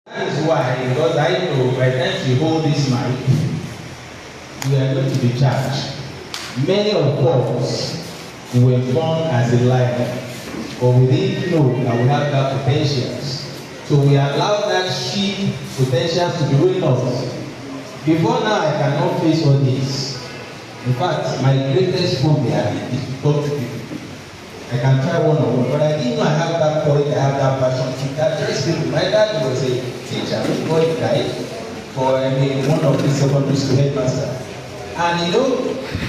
That is why, because I know by the time you hold this mic, you are going to be charged. Many of us were born as a lion, but we didn't know that we have that potential. So we allow that sheep potential to be ruining us. Before now, I cannot face all this. In fact, my greatest phobia is to talk to people. I can try one on one, but I didn't know I have that courage, I have that passion to address people. My dad was a teacher before he died for one of the secondary school headmaster. And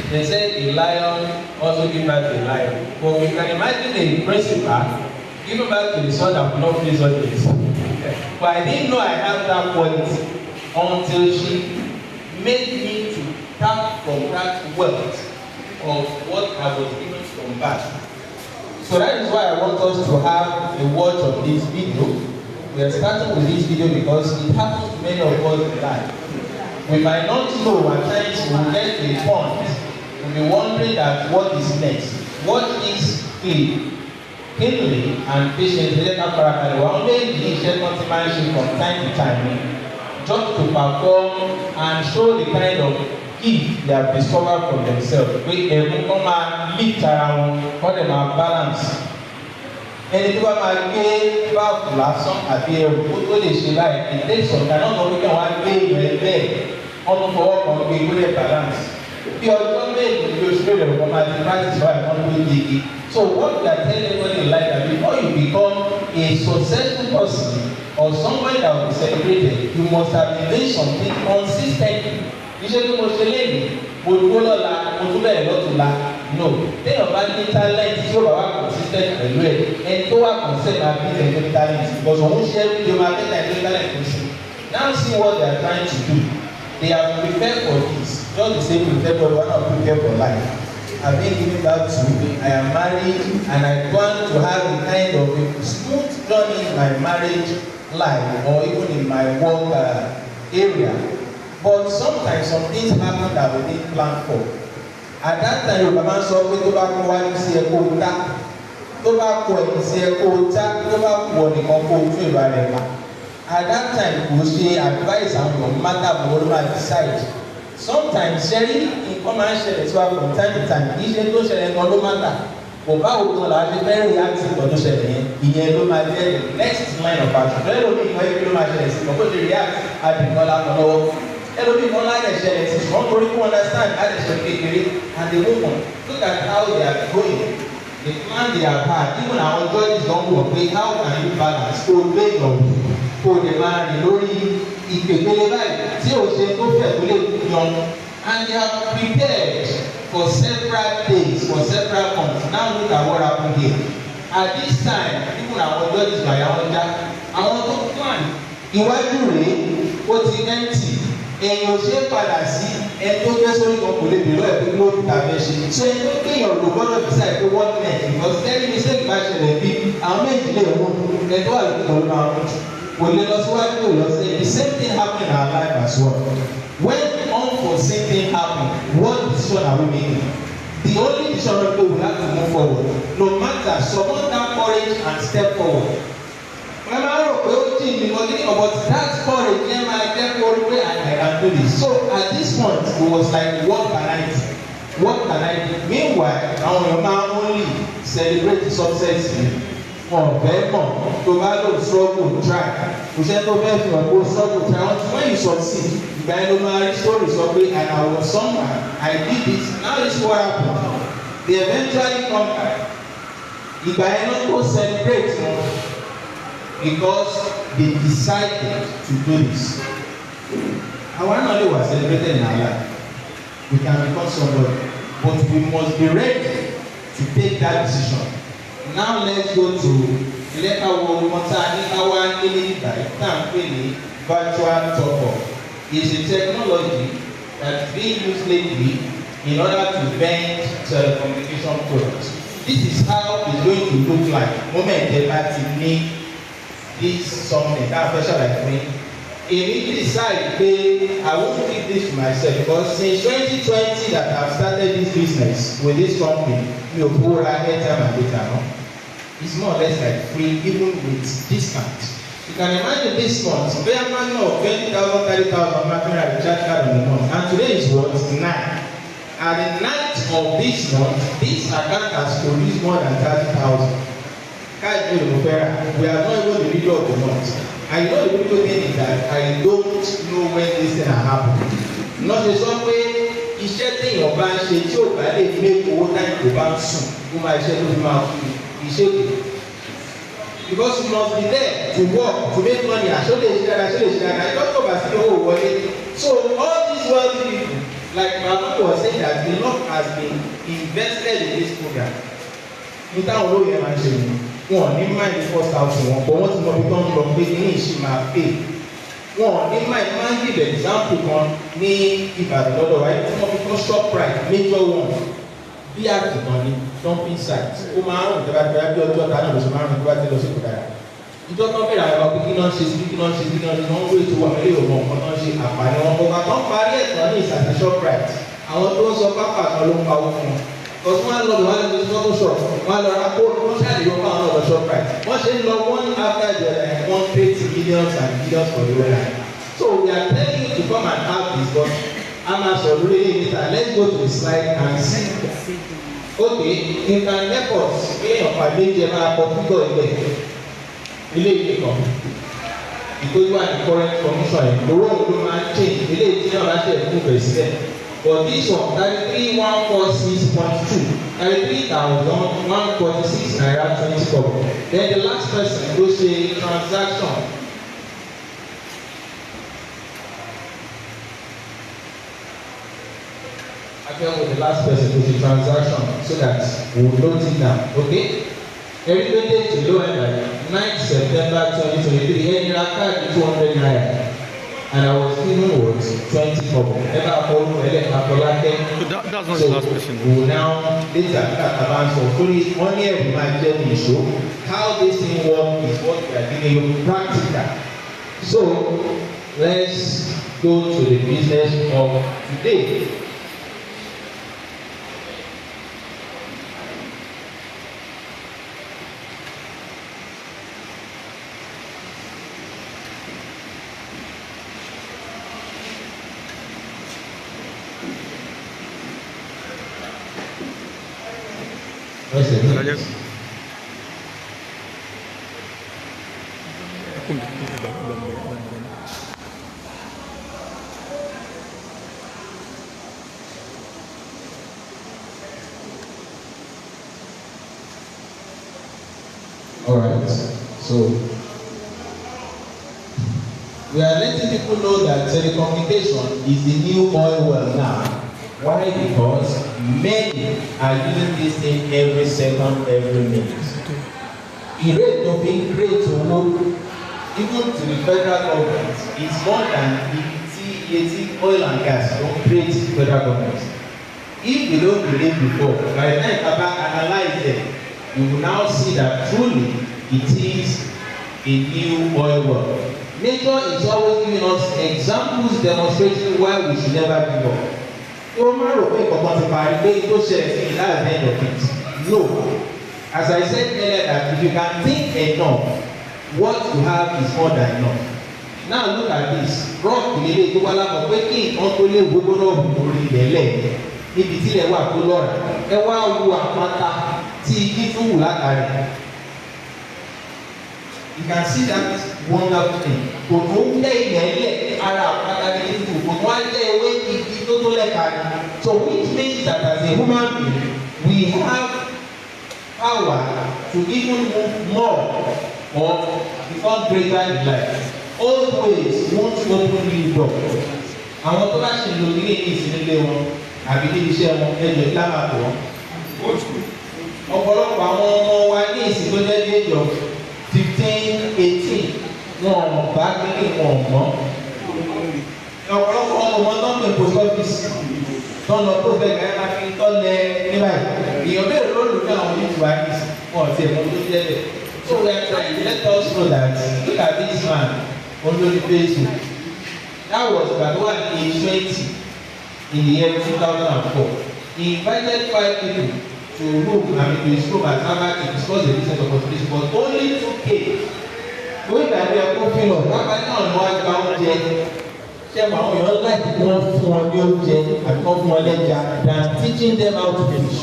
they said a lion also give back to a lion. But we can imagine a principal giving back to the son that will not please audience. But I didn't know I have that quality until she made me to tap from that wealth of what I was given from birth. So that is why I want us to have a watch of this video. We are starting with this video because it happens to many of us in life. We might not know at times we will get to a point, we'll be wondering that what is next. What is keenly and patiently we're only engaged in from time to time just to perform and show the kind of gift they have discovered for themselves. We come and lift around, call them a balance. Ẹni tó bá máa gbé báàbù lásán àbí ẹrù ó tó lè ṣe láì ìdé ìsọ̀tà náà lọ́wọ́ kí wọ́n á gbé ìrẹ́ bẹ́ẹ̀ ọdún fọwọ́ kan gbé ìgbélé balance. Bí ọjọ́ méjì ní oṣù rẹ̀ wọ́n máa ti practice wáyé wọ́n ló yege. So what we are telling everybody in life that before you become a successful person or somebody that will be celebrated, you must have been doing something consistently. Iṣẹ́ tí mo ṣe léyìn, mo dúró lọ́la, mo tún bẹ̀rẹ̀ lọ́tùnla. No, téèyàn bá ní talent tí ó bá wà consistent pẹ̀lú ẹ̀, ẹni tó wà consistent máa bí ẹni tó ní talent because òun ṣe every day máa bí ẹni tó ní talent tó ṣe. Now see what they are trying to do. They have prepared for this, just the same prepared for one of prepared for life. I've been giving back to I am married and I plan to have a kind of a smooth journey in my marriage life or even in my work area. But sometimes some things happen that we didn't plan for. At that time, Yorùbá máa ń sọ pé tó bá kó wájú sí ẹ̀kọ́ ta, tó bá kó ẹ̀yìn sí ẹ̀kọ́ ta, tó bá kó ọ̀nìkan kó ojú ìlú rẹ̀ pa. At that time, kò ṣe advice àwọn ọmọ matter but wọ́n máa decide. Sometimes ṣẹ́rí nǹkan máa ń ṣẹlẹ̀ tí wàá from time to time kì í ṣe tó ṣẹlẹ̀ kan ló matter. Kò bá òkun là á ṣe fẹ́ react sí ìtọ́jú ṣẹlẹ̀ yẹn, ìyẹn ló máa jẹ́ the next line of action. Lẹ́yìn lómi ìwé kí ló máa ṣẹlẹ̀ sí ìkọ́ ṣe react àdìgbọ́n lápọ̀ lọ́wọ́. Everybody don't like the share. One people understand how they should be and they move on. Look at how they are going. The plan they have had, even our judges don't work. How can you balance? So they know. So the man, if you believe it, see what they go for, and they have prepared for several days, for several months. Now look at what happened here. At this time, even our judges by our job, I want to plan. Iwájú rèé, ó ti empty. Èèyàn ṣe padà sí ẹni tó gbé sórí kan kò lè bèrè lọ́ọ̀ pé ló ta fẹ́ ṣe. So ẹni tó gbéyàn ló gbọ́dọ̀ decide pé what next because every mistake bá ṣẹlẹ̀ bí àwọn méjì lè mú ẹni tó wà lókè kan ló máa mú jù. Kò lè lọ síwájú kò lọ sí the same thing happen in our life as well. When unforeseen thing happen, what decision are we making? The only decision we have to move forward. No matter, summon that courage and step forward. My man wrote, but that courage came and kept all the way and I can do this. So at this point, it was like, what can I do? What can I do? Meanwhile, now your man only celebrate success. Very more. To battle, struggle, try. To set up everything, go struggle, try. When you succeed, you buy no matter stories of it, and I was somewhere. I did this. Now this is what happened. They eventually conquered. If I not go celebrate, because they decided to do this. Our knowledge was celebrated in our life. We can become somebody, but we must be ready to take that decision. Now let's go to virtual top-up. It's a technology that's being used lately in order to vend telecommunication products. This is how it's going to look like. Moment they need this something that pressure like me. Immediately decide I won't keep this to myself because since 2020 that I've started this business with this company, you pour ahead time and data. It's more or less like free, even with discount. You can imagine this month, we have money of 20,000, 30,000 material recharge card on the month, and today is what? 9. At the 9th of this month, this account has produced more than 30,000. We are not even the middle of the month. And you know the beautiful thing is that I don't know when this thing will happen. Not the same way, iṣẹ́ téèyàn bá ń ṣe tí ò bá lè gbé owó náà kò bá ń sùn, ó máa ṣe tó fi máa kú iṣẹ́ òkè. Because you must be there to work, to make money. I don't know about the whole world. So all these wealthy people, like my uncle was saying, that a lot has been invested in this program. Without knowing my children, one in mind the first house one, but what more become from making she my pay. One in mind give example one ní Ìbàdàn lọ́dọ̀ right? Some of become shop price, major one. Bí àtìmọ́ ní dumping site, ó máa ń rìn dáadáa bí ọjọ́ ta náà ló ṣe máa ń rìn tó bá ti lọ sí kò dára. Ìjọ tó ń bẹ̀rẹ̀ àwọn pé kí náà ṣe sí kí náà ṣe sí kí náà ṣe wọ́n ń wé ètò wà lórí òun ọ̀kan náà ṣe àpàní wọn. Ọ̀gá tó ń parí ẹ̀tọ́ ní ìsàtì shoprite. Àwọn tó ń sọ pápá kan ló ń pawó fún wọn. Ọ̀tún wọn lọ wọ́n lọ sí photoshop, wọ́n lọ ra kóòtù, wọ́n ṣàlàyé wọn fáwọn ọ̀dọ̀ shoprite. Wọ́n ṣe ń lọ one after the other, one create millions and billions for the world. So we are telling you to come and have this, but I'm not sure really later. Let's go to the slide and see. Okay, you can help us pay your financial configure ilé ìwé kan because you are the current commissioner the role ló máa change ilé ìwé náà láti ẹ̀kú president but this one 33,146.2 33,146 naira 20 kobo then the last person go say transaction. With the last person to the transaction so that we will note it down. Okay? Everybody to low end by 9th September 2023, any card 200 naira. And I was given what 20 kobo. That's not the last person. We will now later advance for fully only every journey show how this thing works is what we are giving you practical. So let's go to the business of today. Gracias. All right, so we are letting people know that telecommunication is the new oil well now. Why? Because many are using this thing every second, every minute. The rate of increase to work, even to the federal government, is more than the oil and gas don't create the federal government. If you don't believe before, by the time Baba analyze it, you will now see that truly it is a new oil well. Nature is always giving us examples demonstrating why we should never give up. You máa rò pé ìkọ̀kan ti parí pé tó ṣẹlẹ̀ sí ìlà at the end of it. No. As I said earlier that if you can think enough, what you have is more than enough. Now look at this. Rock ìlélẹ̀ tó wá lápò pé kí nǹkan tó lé gbogbo náà wù lórí ìlẹ̀lẹ̀ níbi tí ilẹ̀ wà tó lọ́ra. Ẹ wá wo àpáta tí igi tún wù látàrí. You can see that wonderful thing. Kò tó ń lé ilẹ̀ ara àpáta ní ìlú. Kò tó wá lé ewé igi tó tó lẹ́ka ni. So which means that as a human being, we have power to even move more or become greater in life. Old ways won't open new doors. Àwọn tó bá ṣe lò ní ilé ìsinilé wọn àbí ní iṣẹ́ wọn ẹ̀jẹ̀ lábàtọ̀ wọn. Ọ̀pọ̀lọpọ̀ àwọn ọmọ wa ní ìsìn tó jẹ́ ní ìjọ 15, 18 wọn bá gbé wọn mọ́. Ọ̀pọ̀lọpọ̀ ọmọ wọn tó ń pè post office tọ́nà tó fẹ́ gàá máa fi tọ́lẹ̀ ní báyìí. Èèyàn bẹ̀rẹ̀ lóòlù náà wọ́n ní ìtura kìí wọ́n ti ẹ̀mọ́ tó jẹ́ bẹ̀. So we are trying to let us know that look at this man on the Facebook. That was about 120 in the year 2004. He invited 5 people to his room at Harvard to discuss the business opportunity, but only 2 came. lórí ìgbàgbé ẹ̀kọ́ fi lọ lápá náà ni wọ́n á gba oúnjẹ ṣé àwọn èèyàn láti kí wọ́n fún wọn ní oúnjẹ àbí wọ́n fún wọn lẹ́jà than teaching them how to fish.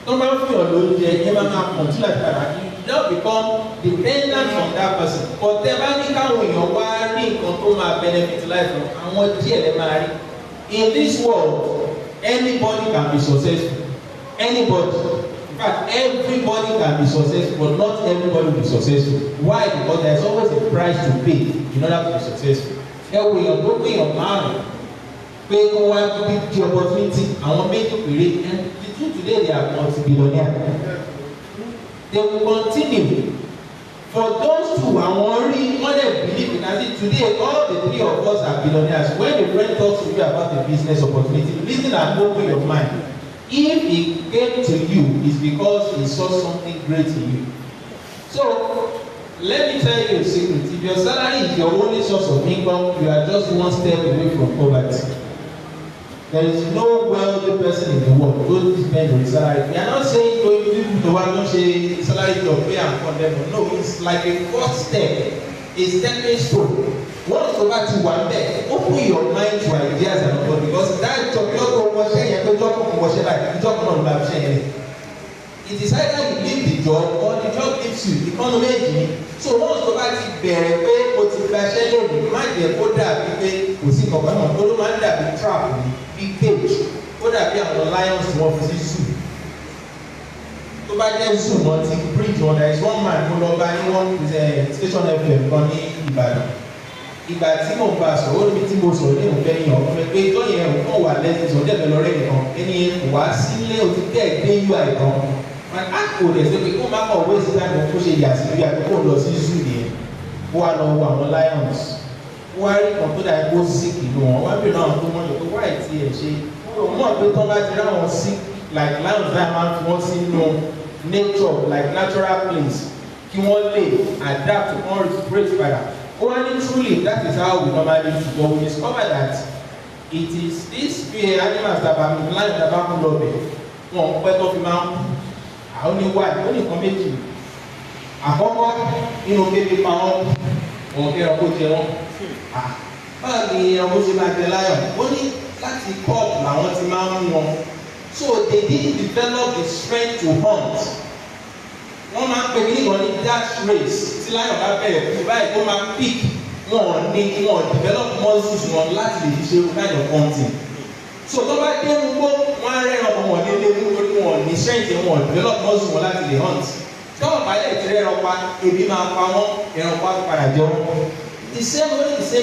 tó bá ń fi ọ̀dọ̀ oúnjẹ ẹ máa continue láti padà kí you don't become dependent on that person. but tẹ bá ní káwọn èèyàn wá rí nǹkan tó máa benefit life wọn àwọn díẹ̀ lẹ́ máa rí. in this world anybody can be successful anybody. In fact, everybody can be successful, but not everybody will be successful. Why? Because there's always a price to pay in order to be successful. When you're paying your money, pay one big opportunity, and one major period, and the truth today they are multi-billionaires. They will continue. For those two, I want to believe because today all the three of us are billionaires. When a friend talks to you about a business opportunity, listen and open your mind. If it came to you, it's because he saw something great in you. So, let me tell you a secret. If your salary is your only source of income, you are just one step away from poverty. There is no wealthy person in the world who don't depend on his salary. We are not saying going to the one don't say salary job pay and fund them. No, it's like a first step, a stepping stone. Once over to one day, open your mind to ideas and all because that job you don't watch any job you watch like the job not have changed. It is either you leave the job or the job leaves you. Economy. So once over to bẹ̀rẹ̀ pé o ti gba ṣẹ́ lónìí, má jẹ́ kó dàbí pé kò sí kankan náà tó ló máa ń dàbí trap ní big cage. Ó dàbí àwọn lions wọ́n fi sí zoo. Tó bá jẹ́ zoo wọ́n ti bridge wọn there is one man kó lọ bá ní one station FM kan ní Ìbàdàn. Ìgbà tí mo bá sọ̀rọ̀ ó níbi tí mo sọ̀rọ̀ ní òun fẹ́yìn ọ̀hún pé ìjọ yẹn òun kàn wà lẹ́sìn sọ̀rọ̀ dẹ́gbẹ̀ lọ́rẹ́ nìkan ẹni kò wá sílé o ti bẹ́ẹ̀ gbé UI kan wọn á kò lè ṣe pé kó má kàn wé sí láti kó ṣe yà sí lórí àti kó lọ sí zoo nìyẹn kó wá lọ wo àwọn lions kó wá rí kan tó dà kó sick ìlú wọn wá bèrè náà tó mọ̀ pé wáyé tí ẹ̀ ṣe wọ́n mọ̀ pé tán bá ti ráwọn sick like lions náà máa ń fi wọ́n sínú nature like natural place kí wọ́n lè adapt to one respirate padà. Only truly, that is how we normally do. But we discover that it is these few animals that are blind that are lobby. One pet of man, only one, only committee. Àkọ́kọ́ inú bébí pa wọn, ọ̀kẹ́ ọkọ̀ jẹ wọn. Báwo ni ọkọ̀ ṣe máa jẹ láyọ̀? Ó ní láti cup làwọn ti máa ń wọn. So they didn't develop the strength to hunt. Wọ́n máa ń pè ní ìwọ̀n ní dash race tí láyọ̀ bá bẹ̀rẹ̀ fún báyìí tó máa pick wọn ní wọn develop muscles wọn láti lè ṣe kind of hunting. So tó bá dé gbogbo wọn á rẹ́ran ọmọ wọn nílé nítorí wọn ní strength wọn develop muscles wọn láti lè hunt. Tọ́wọ́ bá yẹ ti rẹ́ran pa ebi máa pa wọ́n ẹran pa padà jẹ wọ́n. The same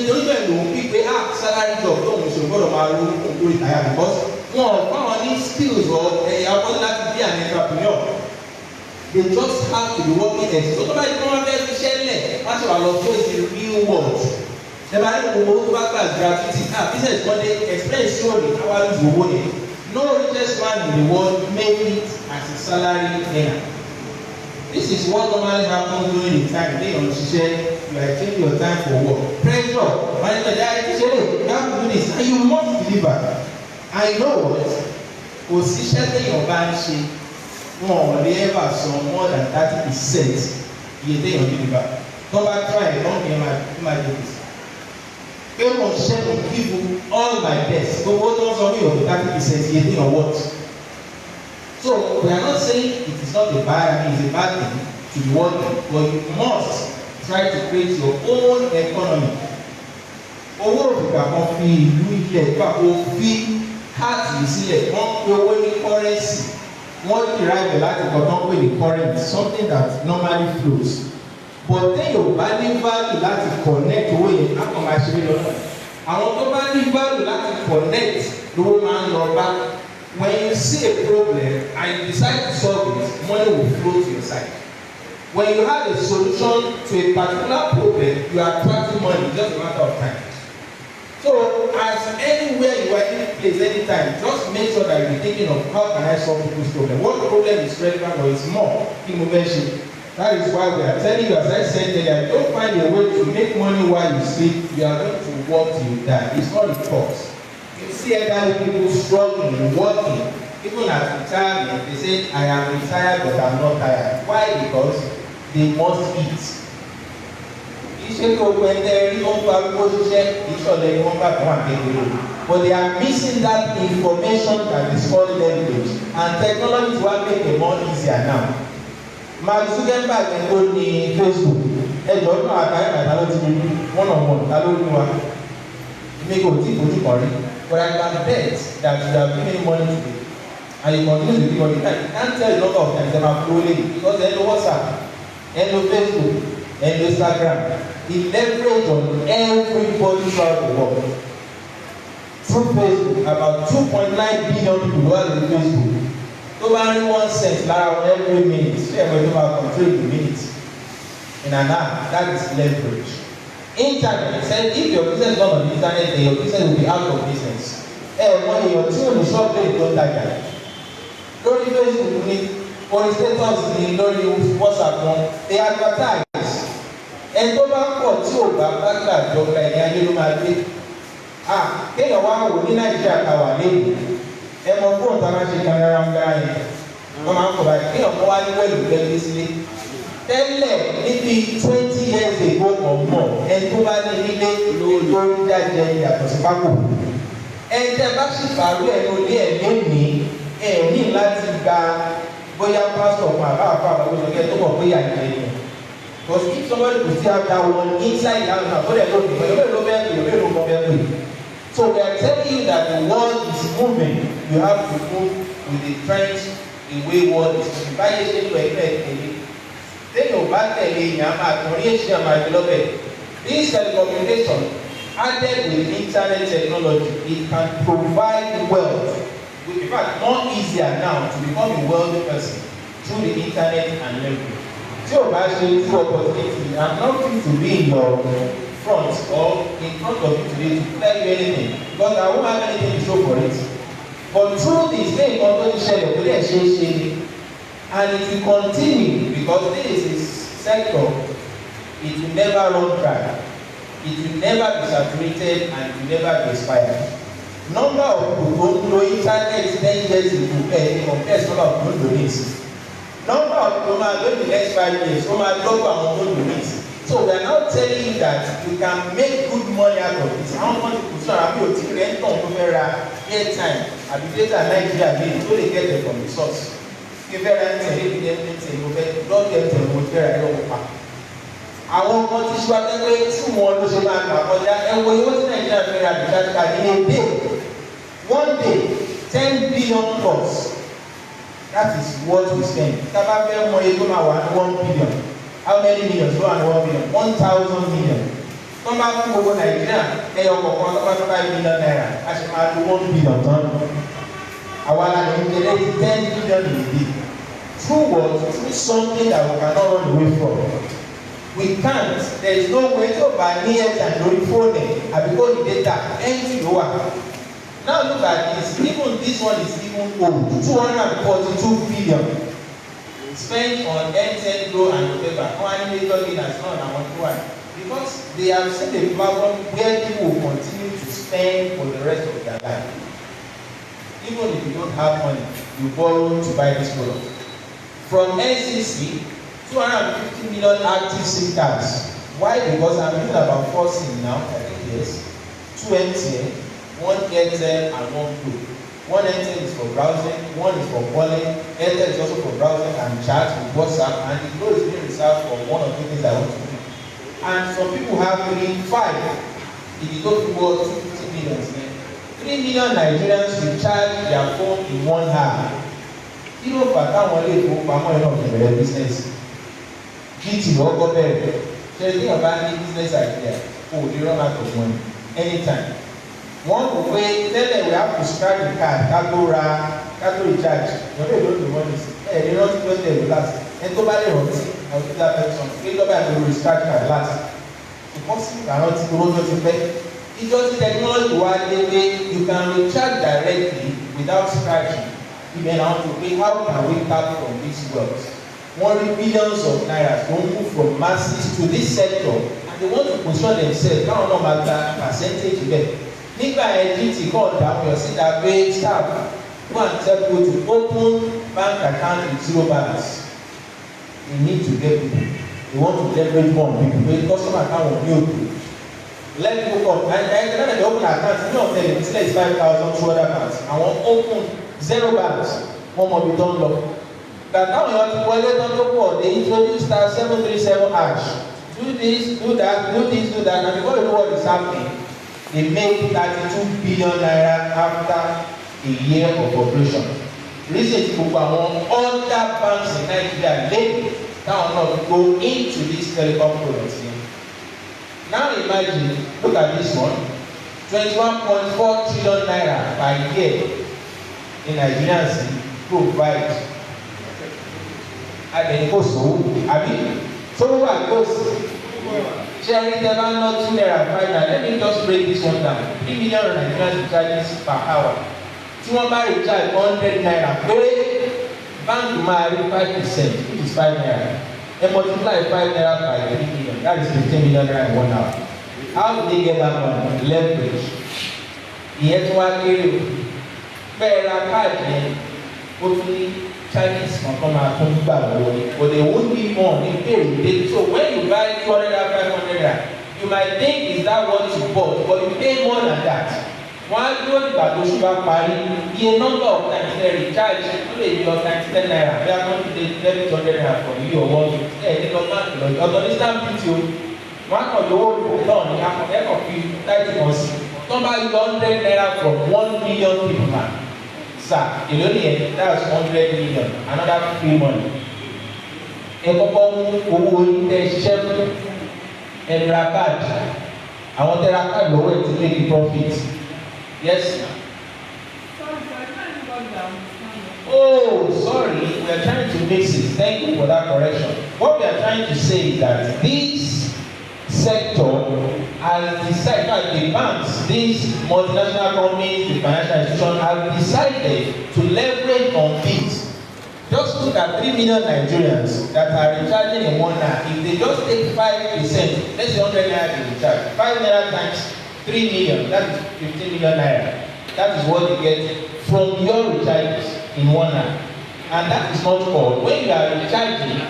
torí bẹ́ẹ̀ ló ń bí pé salary job tó ń ṣe gbọ́dọ̀ máa ro lórí tàyà because wọn ò fáwọn ní skills or ẹ̀yà ọkọ̀ láti bí an entrepreneur. They just have to be working there. So somebody come out there to share it. That's why I love to the real world. The man who goes back as gratuity. Business one day explain slowly how I use money. No richest man in the world made it as a salary earner. This is what normally happens during the time they on share. You are taking your time for work. Pressure. Management, you have to do this and you must deliver. I know what. Position your bank sheet. Wọn ò lè ever sọ more than 30% iye téèyàn deliver. Tó bá try don't be my business. Pé mo ṣiṣẹ́ mo give you all my best. Gbogbo tó ń sọ mí ò tó 30% iye téèyàn what. So we are not saying it is not a bad thing, it's a bad thing to be working, but you must try to create your own economy. Owó òfìgbà kan fi ìlú ilẹ̀ gbà kó fi káàtì sílẹ̀ wọ́n pe owó ní currency. Wọ́n derive láti kọ̀tán pé the current something that normally flows but then yóò bá ní value láti connect owó yẹn á kàn máa ṣe é lọ́nà àwọn tó bá ní value láti connect lówó máa ń lọ bá when you see a problem and you decide to solve it money will flow to your side when you have a solution to a particular problem you are attracting money just a matter of time. So, as anywhere you are in place, anytime, just make sure that you're thinking of how can I solve people's problem. What problem is relevant or is more innovation. That is why we are telling you, as I said earlier, don't find a way to make money while you sleep. You are going to work till you die. It's not a choice. You see elderly people struggling, working, even at retirement. They say, I am retired, but I'm not tired. Why? Because they must eat. Iṣẹ́ tó gbẹ̀ndẹ̀ rí wọ́n gba gbogbo ṣiṣẹ́ ìṣọ̀lẹ̀ ni wọ́n gbà fún àkékeré. But they are missing that information that is called leverage, and technology will make it more easier now. Mark Zuckerberg ẹ̀ tó ní Facebook ẹjọ́ náà àtàrí àtà ló ti rí one on one ta ló ní wa. Mi kò tí kò tí kọ̀ rí, but I can bet that you have given money today and you continue to give money. You can't tell a lot of times dem are flowing because dem no WhatsApp, dem no Facebook, dem no Instagram. The leverage on everybody throughout the world. Through Facebook, about 2.9 billion people who are on Facebook. Tó bá rí 1 cent lára wọn every minute, ṣé ẹ̀rọ tó máa control the minute in an hour, that is leverage. Internet said if your business is not on the internet, then your business will be out of business. Wọ́n èèyàn tí ò ní shop lè tó ń tajà. Lórí Facebook ni, orí status ni, lórí WhatsApp wọn, they advertise. Ẹni tó bá pọ̀ tí ò bá gbà jọba ẹ̀yìn ayé ló máa gbé. Kéèyàn wá wò ní Nàìjíríà ká wà lẹ́yìn. Ẹ mọ fóònù tá a máa ṣe kámẹ́rà ń gbá yẹn. Wọ́n máa ń kọ̀ báyìí. Kéèyàn kọ́ wá ní wẹ́ẹ̀lú lẹ́gbẹ́ sílé. Tẹ́lẹ̀ níbi 20 years ago or more, ẹni tó bá ní nílé lórí jáde yàtọ̀ sí pákó. Ẹni tẹ́ bá sì fàárù ẹnu ilé ẹ̀ lónìí, ẹ̀ ní láti gba bóyá pásítọ̀ fún àbá àbá àwọn olùsọ̀kẹ́ tó mọ̀ bóyá ìjẹ́ yẹn. Because if somebody could still have that one inside the house, what they're looking for, so we are telling you that the world is moving. You have to move with the trends, the way world is moving. Báyé ṣe ń lọ ẹgbẹ́ ìpele. Téèyàn bá tẹ̀lé ìyá máa torí èsì àmà ìlọ́bẹ̀. This telecommunication added with internet technology, it can provide wealth. In fact, more easier now to become a wealthy person through the internet and leverage. Tí o bá ṣe true opportunity, I'm not fit to be in your front or in front of you today to tell you anything because I won't have anything to show for it. But through this, they can only share the way they and it will continue because this is sector. It will never run dry. It will never be saturated and it will never be expired. Number of people who know internet 10 years ago compared to number of people who don't. Number of people in the next 5 years, so we are now telling you that you can make good money out of this. How much people so happy to rent on airtime, and the data Nigeria made, so they get it from the source. If you rent anything, you get not get them with very low. Àwọn ọmọ tí ṣe wá pé tí wọn ló ṣe máa gbà kọjá ẹwọ yóò sí Nàìjíríà fẹ́ ra recharge card in a day. One day, 10 billion plus. That is what we spend. Tábà fẹ́ mọ iye tó máa wà ní 1 billion. How many millions go and 1 billion? 1,000 million. Tó máa fún gbogbo Nàìjíríà ẹyọ kọ̀ọ̀kan tó bá tó 5 million naira. A ṣe máa lo 1 billion tán. Àwa la lè ń jẹ́lé 10 billion in a day. Through what? Through something that we cannot run away from. We can't. There is no way to buy near and lórí phone because the data empty lower. Now look at this. Even this one is even old. 242 billion spent on MTN Glo and whatever. How many million has not on one? Because they have set a platform where people will continue to spend for the rest of their life. Even if you don't have money, you borrow to buy this product. From NCC, 250 million active SIM cards. Why? Because I'm using about 4 SIM now, I think yes. 2 MTN, 1 Airtel and 1 Glo. 1 MTN is for browsing, 1 is for calling, Airtel is also for browsing and chat with WhatsApp, and the Glo is being reserved for 1 or 2 things I want to do. And some people have 3, 5. If you go to work, 250 million. 3 million Nigerians recharge their phone in 1 hour. You know, but I want to go for my business. GT lọ́kọ́ bẹ̀rẹ̀ ṣe ní ọba ní business idea kò lè run out of money anytime. Wọ́n kò pé tẹ́lẹ̀ we have to scratch the card ká tó recharge lọ́dọ̀ èlò the money ní rántí tó ń tẹ̀lé last ẹni tó bá lè rántí àwọn tó dáa person pé lọ́ba ẹ̀ lórí scratch card last because ìrántí owó tó ti pẹ́. Ìjọ tí technology wá dé pé you can recharge directly without scratching. Ibẹ̀ náà tó pé how can we tap from this wealth? Billions of naira don't move from masses to this sector and they want to position themselves káwọn náà máa gba percentage bẹ́ẹ̀. Nígbà ẹ̀jí tí kò dáhùn yọ sí dàgbé staff go and tell people to open bank account with 0 balance. You need to get people. They want to leverage more on people. The customer account will build. Let people come. And then they open accounts. You know, they say it's 5,000, 2 other banks. I want open 0 banks. One more be done low. But now you have to wallet on the board. They introduce star 737 hash. Do this, do that, do this, do that. And before you know what is happening, they make 32 billion naira after a year of operation. Recently, people are other banks in Nigeria lately that will not go into this telecom products. Now imagine, look at this one, 21.4 trillion naira per year in Nigerian city provide. And then goes so, so what goes? Sharing the man not 2 naira final. Let me just break this one down. 3 million Nigerians charges per hour. Tí wọ́n bá recharge 100 naira péré, bank máa rí 5%, which is 5 naira. And multiply 5 naira by 3 million. That is 15 million naira in 1 hour. How do they get that money? Leverage. Ìyẹn tí wọ́n á kéré o. Bẹ́ẹ̀ ra káàdì yẹn, ó tún ní Chinese kankan máa tún gbà lọ́wọ́. But they won't give more ní pèrè. So when you buy 200 naira, 500 naira, you might think is that what you bought, but you pay more than that. Wọ́n á dúró nígbà tó ṣùgbọ́n parí. Iye number of times they recharge tó lè yọ times 10 naira. Bí a kàn ti dé 200 naira for you or 1 week. Ní lọ máa lọ ọ̀dọ̀ ní stamp duty o. Wọ́n á kàn lówó náà ní akọ̀kẹ́kọ̀ọ́ fi láti wọ́n sí. Tó bá yọ 100 naira from 1 million people man. Sir, èló nìyẹn, that's 100 million, another free money. Ẹ kọ́kọ́ mú owó tẹ ṣiṣẹ́ fún ẹ̀rọ káàdì. Àwọn tẹ́ra káàdì lọ́wọ́ ẹ̀ ti lé ní profit. Yes, ma'am. Oh, sorry, we are trying to mix it. Thank you for that correction. What we are trying to say is that this sector has decided, the banks, these multinational companies, the financial institutions have decided to leverage on this. Just look at 3 million Nigerians that are recharging in 1 hour. If they just take 5%, let's say 100 naira to recharge, 5 naira times 3 million, that is 15 million naira. That is what they get from your recharges in 1 hour. And that is not all. When you are recharging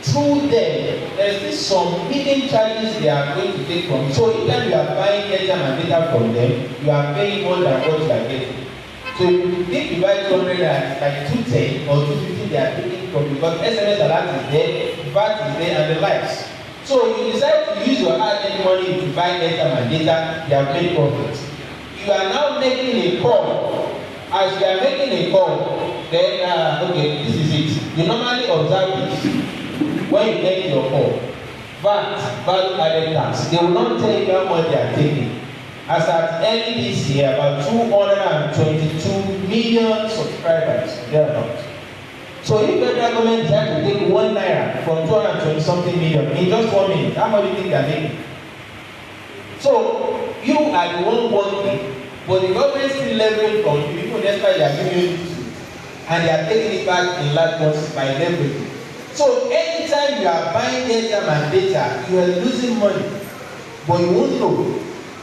through them, there is some hidden charges they are going to take from you. So each time you are buying airtime and data from them, you are paying more than what you are getting. So if you buy 200 and like 210 or 250, they are taking from you because SMS alert is there, VAT is there, and the likes. So you decide to use your hard-earned money to buy airtime and data, they have made profit. You are now making a call. As you are making a call, then okay, this is it. You normally observe this when you make your call. VAT, value added tax. They will not tell you how much they are taking. As at early this year, about 222 million subscribers thereabouts. So if the federal government decides to take 1 naira from 220 something million in just 1 minute, how much do you think they are making? So you are the one working, but the government still leverage from you, even despite they are giving you this, and they are taking it back in large quantities by leveraging. So anytime you are buying airtime and data, you are losing money, but you won't know.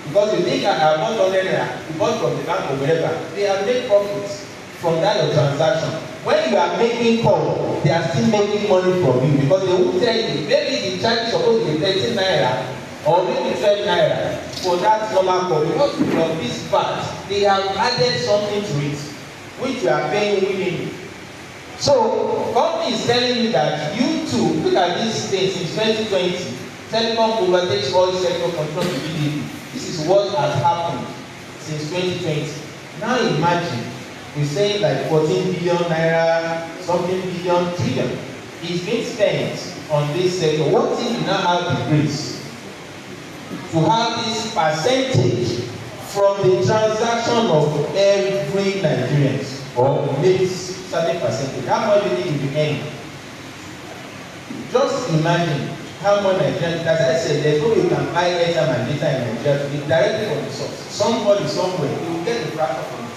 Because you think I have not done anything, you bought from the bank or wherever, they have made profits from that your transaction. When you are making call, they are still making money from you because they will tell you, maybe the charge is supposed to be 13 naira or maybe 12 naira for that normal call. Because from this part, they have added something to it, which you are paying willingly. So, company is telling you that you too, look at this thing since 2020, telecom overtakes all sector control immediately. This is what has happened since 2020. Now imagine, we say like 14 billion naira, something billion, trillion is being spent on this sector. What if you now have the grace to have this percentage from the transaction of every Nigerians, or maybe certain percentage? How much do you think you will earn? Just imagine how much Nigerians, as I said, there's no way you can buy airtime and data in Nigeria directly from the source. Somebody somewhere, you will get a fraction from it.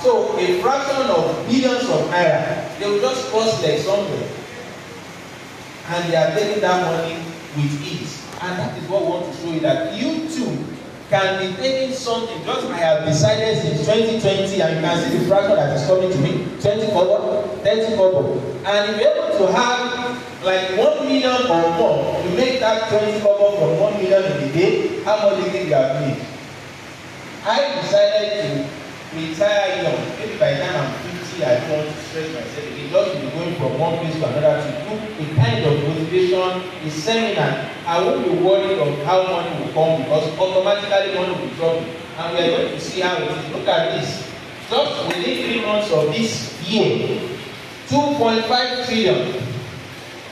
So a fraction of billions of naira, they will just cost like somewhere. And they are taking that money with ease. And that is what we want to show you, that you too can be taking something. Just I have decided since 2020, and you can see the fraction that is coming to me, 20 kobo, 30 kobo. And if you're able to have like 1 million or more, you make that 20 kobo from 1 million in a day, how much do you think you have made? I decided to retire young. Maybe by the time I'm 50, I don't want to stress myself again. Just be going from one place to another to do a kind of motivation, a seminar. I won't be worried of how money will come because automatically money will drop. And we are going to see how it is. Look at this. Just within 3 months of this year, 2.5 trillion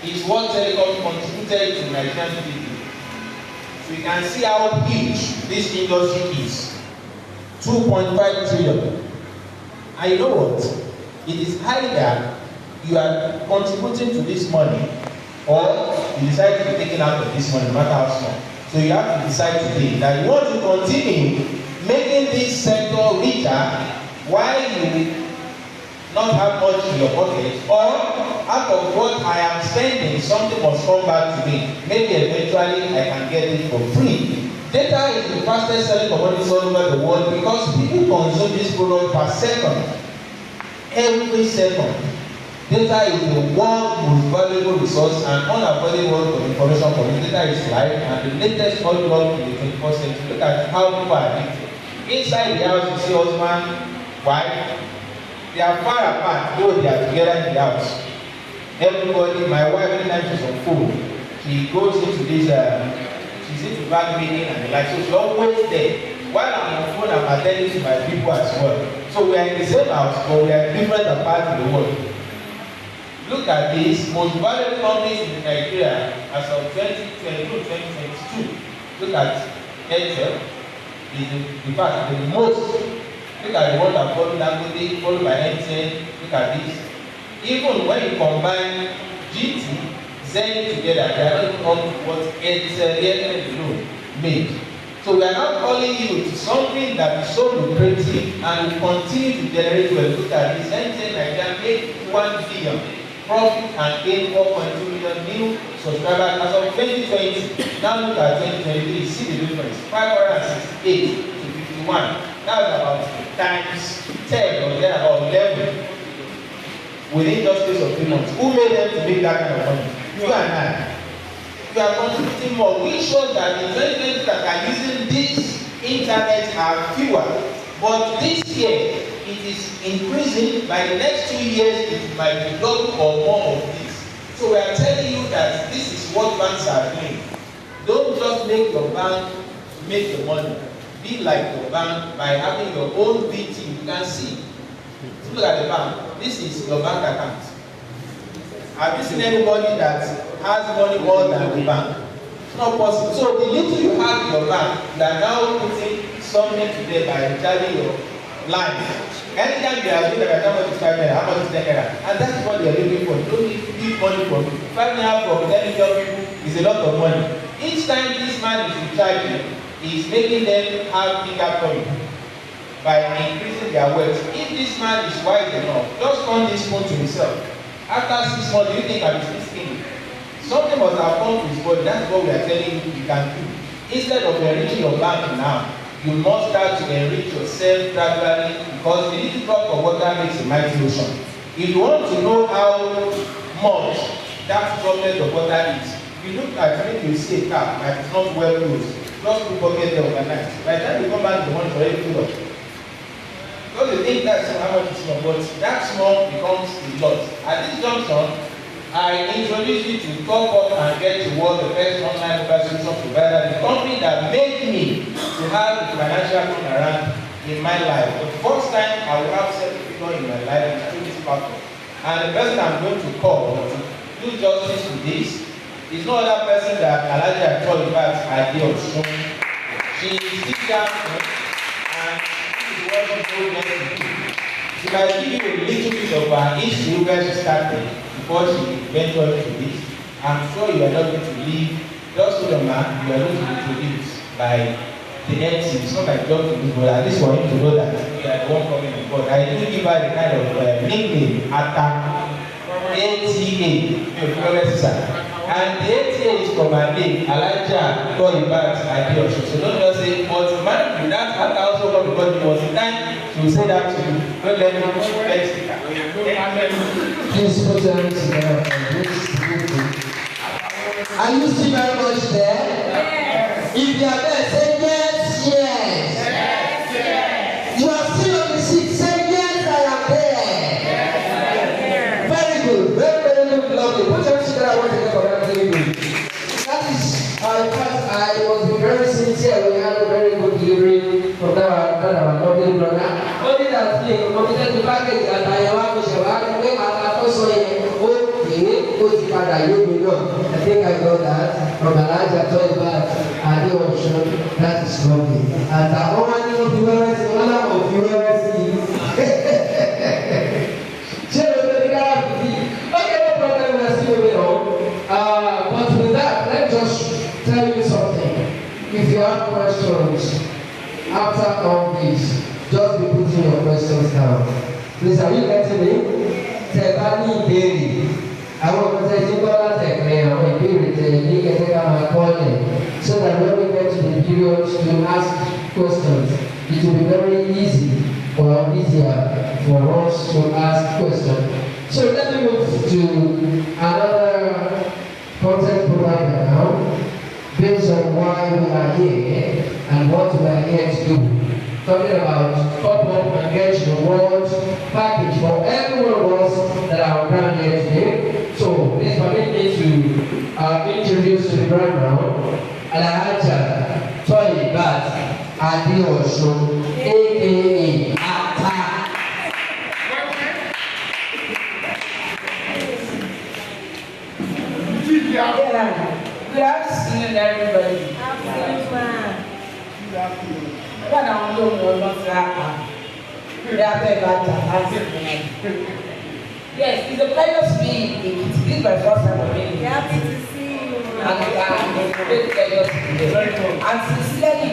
is what telecom contributed to Nigerian GDP. So you can see how huge this industry is. 2.5 trillion. And you know what? It is either you are contributing to this money or you decide to be taken out of this money, no matter how small. So you have to decide today that you want to continue making this sector richer while you not have much in your pocket, or out of what I am spending, something must come back to me. Maybe eventually I can get it for free. Data is the fastest selling commodity all over the world because people consume this product per second. Every second. Data is the world's most valuable resource and unavoidable for information community. Data is life and the latest outlook in the 21st century. Look at how people are addicted. Inside the house, you see husband, wife. They are far apart, though they are together in the house. Everybody, my wife, anytime she's on phone, she goes into this, she's into back meeting and the like, so she's always there. While I'm on phone, I'm attending to my people as well. So we are in the same house, but we are different apart in the world. Look at this, most valuable companies in Nigeria as of 2022. Look at Excel. In fact, the most, look at the one that follow Dangote, followed by MTN. Look at this. Even when you combine GT, Zen together, they are not even up to what MTN alone made. So we are not calling you to something that is so lucrative and will continue to generate well. Look at this. MTN Nigeria made 1 billion profit and gained 4.2 million new subscribers as of 2020. Now look at 2023, see the difference. 568 to 51. That's about times 10 or there about 11 within just space of 3 months. Who made them to make that kind of money? You and I. You are contributing more, which shows that the 2020 that are using this internet are fewer. But this year, it is increasing. By the next 2 years, it might be double or more of this. So we are telling you that this is what banks are doing. Don't just make your bank make the money. Be like your bank by having your own VTU. You can see. Look at the bank. This is your bank account. Have you seen anybody that has money more than the bank? It's not possible. So the little you have in your bank, you are now putting something today by recharging your line. Anytime you are doing that, how much is 5 naira, how much is 10 naira, and that's what they are looking for. You don't need big money from 5 naira from 10 million people is a lot of money. Each time this man is recharging, he is making them have bigger profit by increasing their wealth. If this man is wise enough, just turn this phone to himself. After 6 months, do you think I will still skinny? Something must have come to his body. That's what we are telling you can do. Instead of enriching your bank now, you must start to enrich yourself gradually because the little drop of water makes a mighty ocean. If you want to know how much that droplet of water is, you look at it, you see a car that is not well closed. Just put bucket there overnight. By the time you come back in the morning for every fill up. Because you think that's how much is small, but that small becomes a lot. At this junction, I introduce you to Top Up and Get to Work, the first online mobile solution provider, the company that made me to have the financial turnaround in my life. For the first time, I will have self-figure in my life through this platform. And the person I'm going to call to do justice to this is no other person than Alh Toyibat Adeosun. She is teacher and she is working so well. She might give you a little bit of her history where she started before she ventured into this. I'm sure you are not going to leave. Just so the man, you are going to be introduced by the MC. It's not my job to do, but at least for him to know that we are the one coming on board. I do give her the kind of nickname, ATA. And the ATA is from her name, Alh Toyibat Adeosun. So don't just say, but man, that ATA also come because it was the time to say that to you. Don't let me next speaker. Please put your hands together for this. Are you still very much there? Yes. If you are there, say yes, yes. Yes, yes. You are still on the seat, say yes, I am there. Yes. Very good, very good, lovely. Put your hands together once again for that delivery. That is, I was very sincere. We had a very good delivery from that our lovely brother. Only that thing, committed to package that I have to show up. We are also I think I got that from Alh Toyibat Adeosun. That is lovely. And the only of viewers, one of viewers okay, no problem, we are still moving on. But with that, let me just tell you something. If you have questions after all this, just be putting your questions down. Please, are you getting me? Tebani Berry. Àwọn ọmọ tẹ́ ti gbọ́ látẹ̀kẹ́ àwọn ìbéèrè tẹ̀ ní kẹ́kẹ́ ká máa kọ́lẹ̀ so that when we get to the period to ask questions it will be very easy or easier for us to ask questions. So let me move to another content provider now based on why we are here and what we are here to do. Talking about pop-up and get rewards package for every one of us that are around here today. So please permit me to introduce to the background Alh Toyibat Adeosun, aka Ata. Good afternoon, everybody. When I'm doing not yes, it's a pleasure to be in Ekiti. This is my first time of being here. Happy to see you. And it's a great pleasure to be here. And sincerely,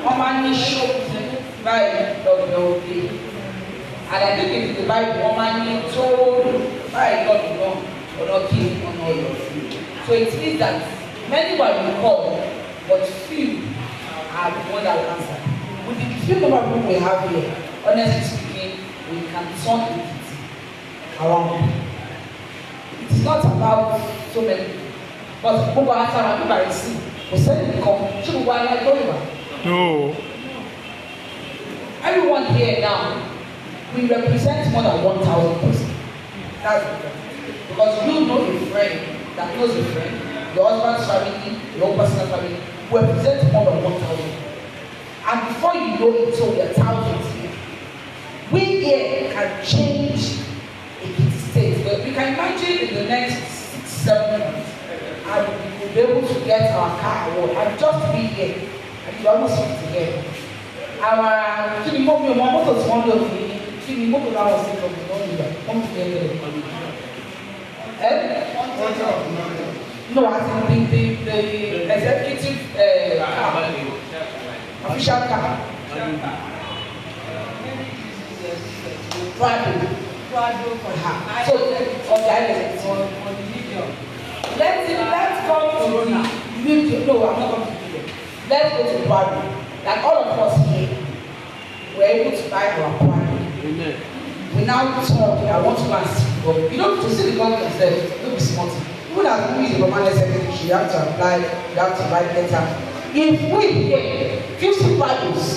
Omani showed by the and I think it's the Bible, Omani told by God or not king or not. So it means that many were recalled, but few are the one that will answer. With the few number of people we have here, honestly speaking, we can turn it around. It is not about so many people, but people answer and people receive. We send it come. Should we like No. Everyone here now, we represent more than 1,000 persons. That's the point. Because you know a friend that knows a friend, your husband's family, your own personal family, we represent more than 1,000. And before you know it, so we are thousands here. We here can change Ekiti State. But we can imagine in the next 6-7 months, and we will be able to get our car award and just be here. And you almost want to hear. Our Kini Moto is one of the Kini Moto that was from the no, I think the executive official car. So on the island, on the medium. Let's come to the medium. No, I'm not going to the medium. Let's go to Prado. Like all of us here, we're able to buy our Prado. Amen. We now talk. I want to ask, but you know, to see the government themselves, don't be smart. Even as who is the permanent secretary, you have to apply, you have to write letter. If we here, 50 Prados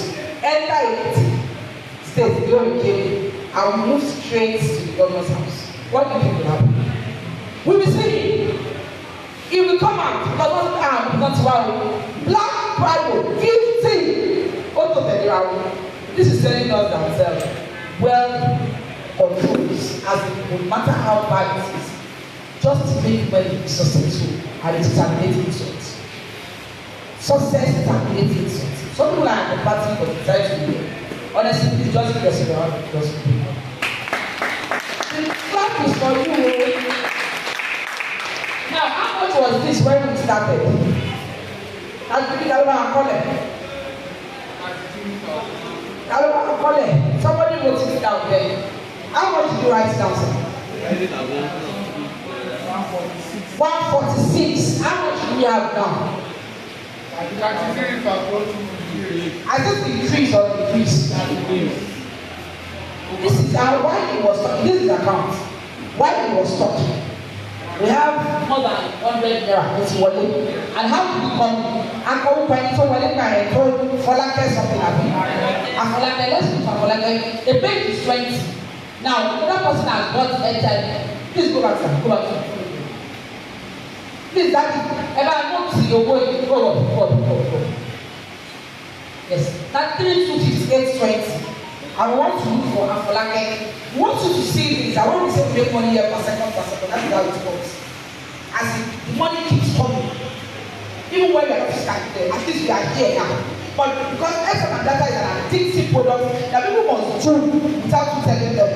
enter Ekiti State, the way we came, and we move straight to the governor's house, what do you think will happen? We will see. If we come out, because black Prado, 50, out of the this is telling us themselves, well, controls, as no matter how bad it is, just make money successful and it terminates insults. Success terminates insults. Some people are at the party but decide to be here. Honestly, please just give us around because people. The clap is for you. Now, how much was this when we started? Somebody wrote it down there. How much did you write down, sir? 146. How much do we have now? I just increase or decrease. This is why he was talking. This is the account. Why he was talking. We have more than 100 naira. It's wallet. And how do we come? And come when it's wallet and for like something happen. And for like let's do for like the page is 20. Now that person has bought airtime. Please go back, sir. Go back. Please, that ever not see your way. Go. Yes, that 3,258.20. I want to look for Afolake. I want you to see this. I want you to make money here per second. That is how it works. As the money keeps coming, even when we are not starting, at least we are here now. But because FM and data is an addictive product that people must do without you telling them.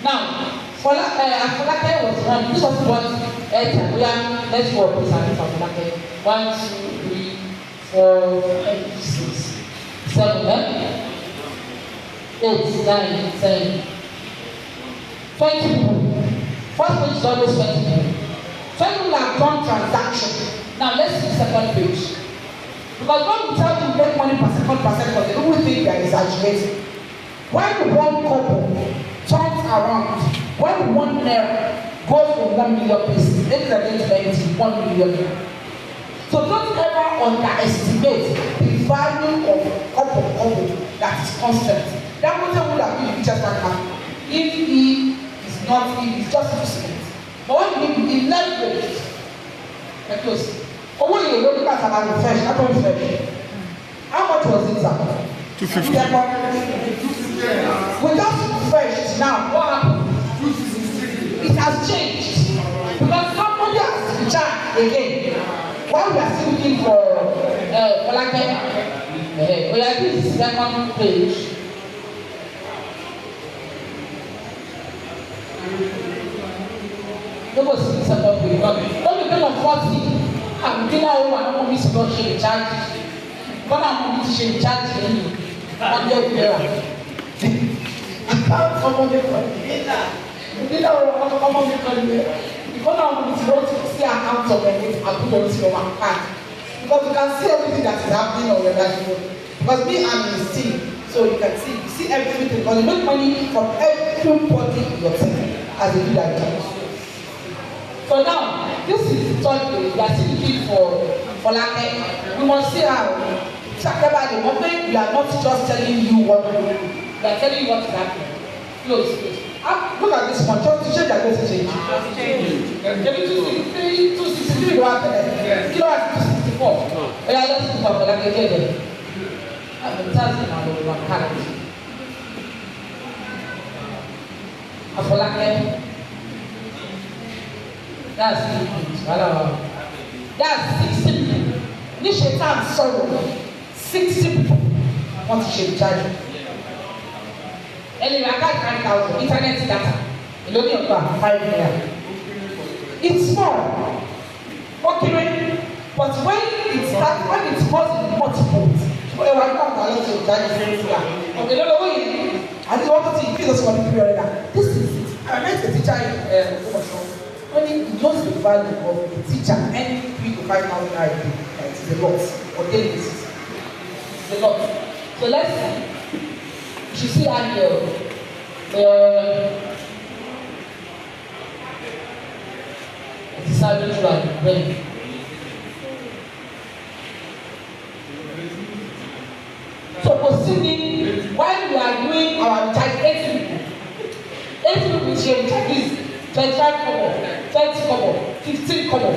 Now, Afolake was one. This was what let's go up. Afolake 1, 2, 3, 4, 5, 6, 7. 8, 9, 10, 20 people. First page is always 20 people. 20 people have done transaction. Now let's see the second page. Because when we tell you make money per second, they don't think they are exaggerating. When one couple turns around, when one naira goes from 1 million pieces, maybe they're going to make 1 million. So don't ever underestimate the value of couple that is constant. That person would have been the richest man if he is not, if he's just using it. But when he leverage, because when you look at about fresh, not only fresh, how much was it, sir? 250. We just fresh now. What happened? It has changed because somebody has recharged again. While we are still looking for like we are this is second page. Don't go see the second page. Don't be paying on 40. I'm doing our own. I don't want me to go share charge. But I'm going to share charge. I'm there there. I can't come on the phone. You know, I'm on the phone. Because I'm going to see accounts of it, I put on your account. Because you can see everything that is happening on your dashboard. Because me, I'm in his team, so you can see everything. Because you make money from everybody in your team as a leader. So now, this is the third way. We are still looking for like we must see how. About the moment we are not just telling you what to do, we are telling you what is happening. Close. Look at this one. Just to change that goes to change. Can you 263 what happened? You know what 264? Oh yeah, let's look for like again. I'm telling you one character. Afolake. That's 60 people. Initiate time sorrow. 60 people want to share charge. Anyway, I got 9,000 internet data. It only about 5 million. It's small. Okay, but when it starts, when it goes in multiples, well, I can't allow you to charge this. Okay, no, I just want to see if you just want to figure it out. This is it. I met a teacher in only he knows the value of the teacher any 3 to 5,000 naira. It's a lot on daily basis. It's a lot. So let's see. You should see that girl. It's a savage right brain. So proceeding while we are doing our charge 80 people share this 25 kobo, 30 kobo, 15 kobo.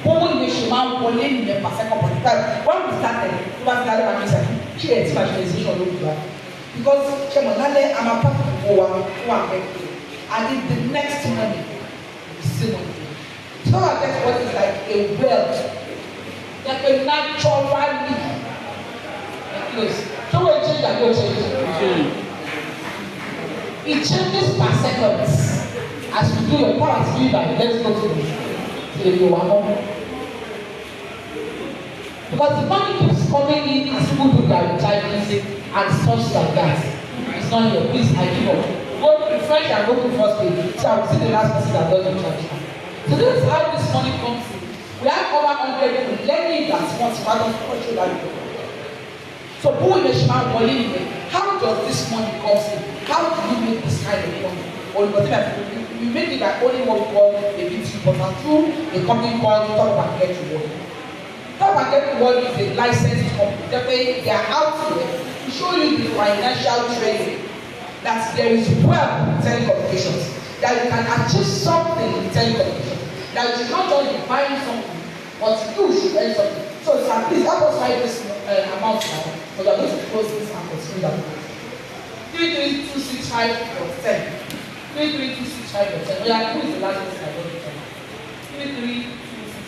When we started, we was like, she had specialization because I'm a part of the I did the next money, so I guess what is like a wealth, like a natural value. So we change that, we change. It changes per seconds. As you do your part, do it like let's go to the home. Because the money keeps coming in as people do their recharges and stuff like that. It's not here. Please, I give up. Go refresh and go to first page. So I will see the last person that does the charge. So this is how this money comes in. We have over 100 people learning that small part of culture that we do. So who in the Shema money? How does this money come in? How do you make this kind of money? Or you we make it by only what we call a VTU portal through a company called Top World. Top World is a licensed company. They are out here to show you the financial trading that there is wealth in telecommunications, that you can achieve something in telecommunications, that you should not just be buying something, but you should earn something. So please help us find this amount now, because we are going to close this and continue that. 33265.10. 33265.10. We are doing the last one I don't know. 332.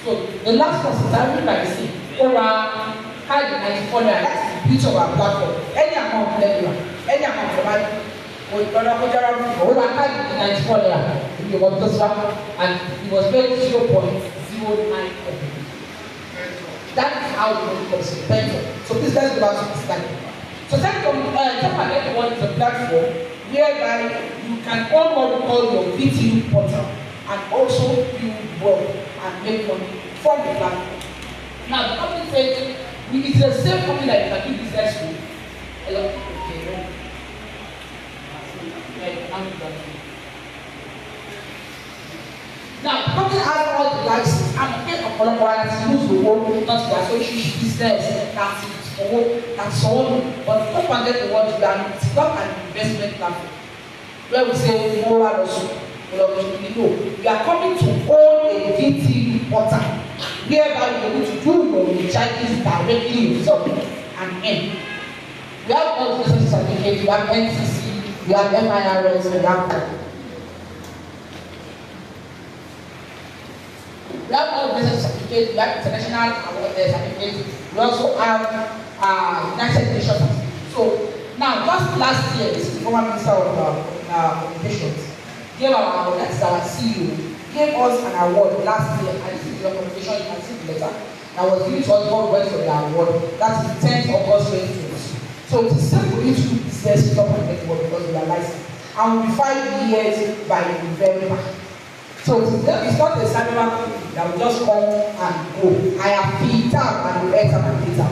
So the last one is I like to see over high 94 naira. That's the beauty of our platform. Any amount level, any amount of money. We don't know what over high 94 naira. If you want this one, and it was made 0.09. That is how it becomes better. So please let's go back to the slide. So Top One is a platform whereby you can own what we call your VTU portal and also build wealth and make money from the platform. Now the company says it's the same company that you can do business with. A lot of people now the company has all the license and get a collaborator to use the word not to associate business that's all, but don't forget the word it's not an investment platform where we say more or so. No, we are coming to own a VTU portal whereby you are able to do your recharges directly yourself and end. We have all the certificates, we have NCC, we have MIRS, we have all business certificates, we have international certificates, we also have United Nations. So now, just last year, the former Minister of Communications gave our CEO gave us an award last year, and this is your communication, you can see the letter that was given to us all went for the award. That is 10th August 2020. So it is simple for you to do business with Top Network because we are licensed, and will be 5 years by November. So it's not a cyber company that will just come and go. I have filtered and will enter my data.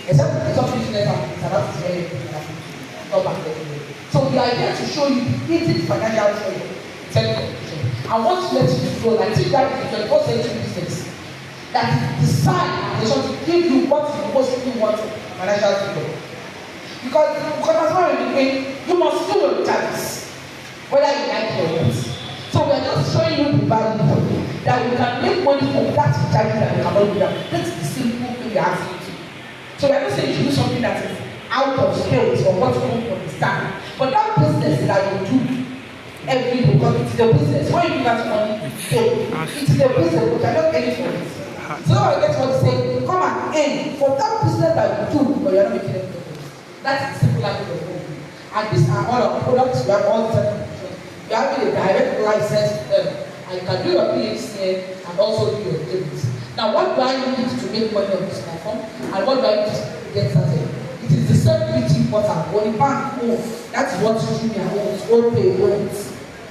Except the top business and that is very important. So we are here to show you the basic financial trading, telecommunication. I want to let you know that TGR is a 21st century business that is designed to give you what you mostly want financial freedom. Because as far as you must do your charges, whether you like it or not. So we are just showing you the value that we can make money from that charges that we cannot do that. That's the simple thing we are asking you to. So we are not saying you should do something that is out of scale or what you don't understand. But that business that you do every day, because it's the business. When you do that money, it's the business, but you're not getting for it. So I guess what to say, come and earn for that business that you do, but you're not making anything. That's the simple language of it. And these are all our products, we have all the certifications. You have a direct license with them, and you can do your PhD and also do your debits. Now, what do I need to make money on this platform, and what do I need to get started? It is the same beauty portal. When you bank home, that's what you do your own loans.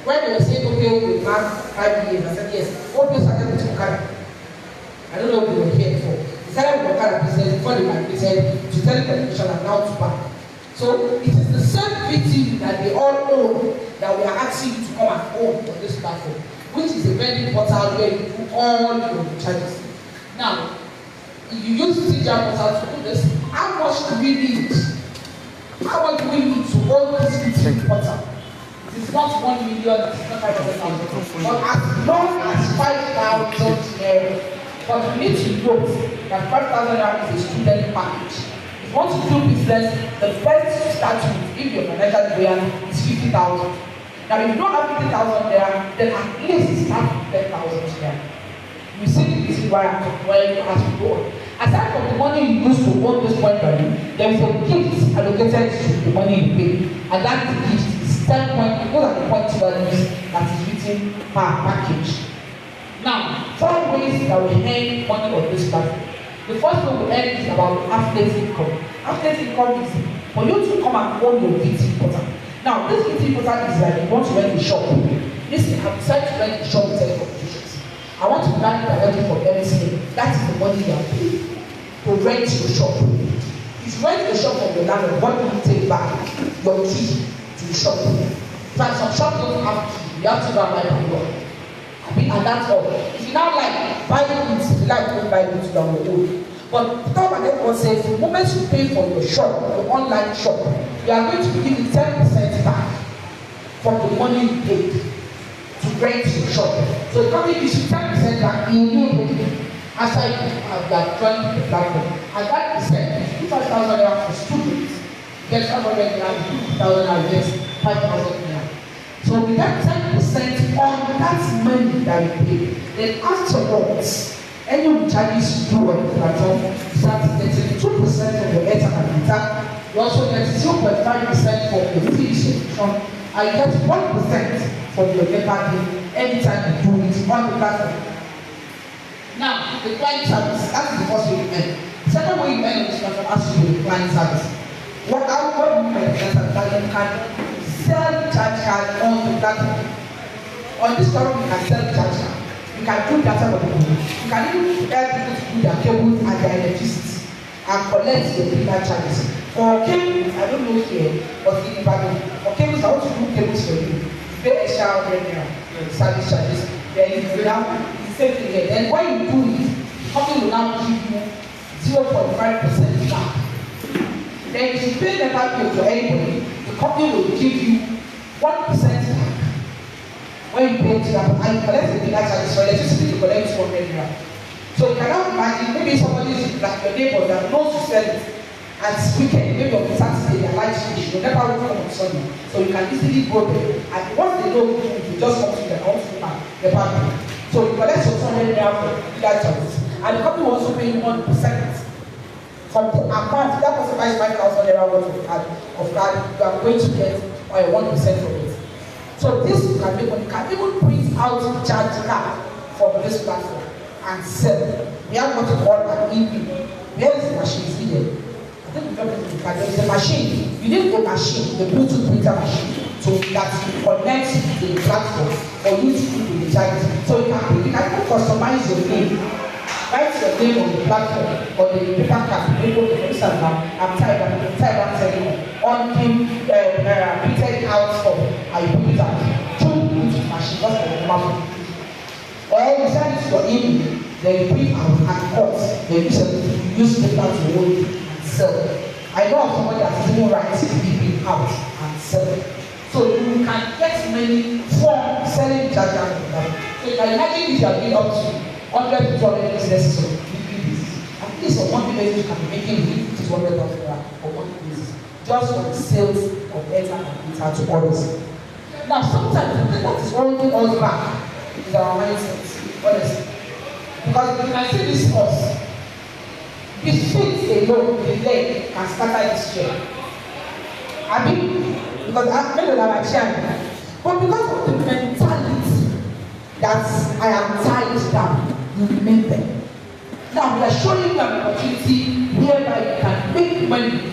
When they were saying, okay, we have 5 years, I said, yes, all those started with Okada. I don't know what they were here for. They started with Okada business before they migrated to telecommunication and now to bank. So it is the same VTU that they all own that we are asking you to come and own on this platform, which is a very portal where you do all your charges. Now, if you use TGR portal to do this, how much do we need? How much do we need to own this VTU portal? It's not 1 million, it's not 500,000, but as long as 5,000 naira. But we need to note that 5,000 naira is a student package. If you want to do business, the best to start with, if your financial buyer is 50,000. Now, if you don't have 50,000 there, then at least start with 10,000 there. You see the reason why you have to go. Aside from the money you use to own this point value, there is a gift allocated to the money you pay, and that gift is 10 point. Those are the point values that is written per package. Now, 4 ways that we earn money on this platform. The first way we earn is about affiliate income. Affiliate income is for you to come and own your VT portal. Now, this VT portal is like you want to rent a shop. Listen, I decided to rent a shop with telecommunications. I want to buy it directly from MTN. That is the money you are paying to rent your shop. If you rent the shop from the landlord, what do you take back? Your key to the shop. In fact, some shops don't have key. You have to go and buy people. And that's all. If you now like buy goods, if you like to buy goods down the road. But the top and everyone says the moment you pay for your shop, your online shop, you are going to be given 10% back from the money you paid to rent your shop. So the company gives you 10% back in new money after you have joined the platform. And that percent, if 5,000 naira for students, get 500 naira, 2,000 naira, get 5,000 naira. So we get 10% on that money that we pay. Then afterwards, any charges you do on the platform, start getting 2% of your airtime and data. You also get 0.5% for the fees subscription, and you get 1% for your data bill anytime you do it on the platform. Now, the client service, that is the first way you earn. The second way you earn on this platform has to do with the client service. What do you mean by client service? That you can sell charge card on the platform. On this platform, you can sell charge card. You can do data for people. You can even help people to do their cables and their electricity and collect the data charges. For cables, I don't know here, but in Ibadan, for cables, I want to do cables for you. You pay extra 100 naira service charges. Then you go down, same thing here. Then when you do it, the company will now give you 0.5% back. Then if you pay the back bill to anybody, the company will give you 1% back. When you pay to them, and you collect the data charges for electricity, you collect 200 naira. So you cannot imagine, maybe somebody is like your neighbor that knows to sell it, and it's weekend, maybe on Saturday, their light switch, you'll never work on Sunday. So you can easily go there, and once they know you just come to the account to the bank. So you collect your 200 naira for data charges, and the company will also pay you 1% from the amount. That person buys 5,000 naira worth of card, you are going to get 1% from it. So this you can make money. You can even print out charge card from this platform and sell. We have what we call an EV. Where is the machine? Is needed? I think there is a machine. You need a machine, the Bluetooth printer machine, so that connects to the platform for you to do the charges. So you can even customize your name. Write your name on the platform or the paper card. People for instance now, I'm tired on him printed out from I put it out through Bluetooth machine, just for the normal. Or you send it to your email, then you print out and cut, then you use paper to hold it and sell. I know of somebody that is even writing PPP out and sell. So you can get many from selling charger. So you can imagine if you are doing up to 100 to 200 businesses on a weekly basis. At least on monthly basis, you can be making 50 to 100,000 naira on monthly basis, just for the sales of airtime and data to others. Now, sometimes the thing that is holding us back is our mindset, honestly. Because you can see this horse. The feet alone, the leg, can scatter this chair. I mean, because I made a chair, but because of the mentality that I am tied down, you remain there. Now we are showing you an opportunity whereby you can make money.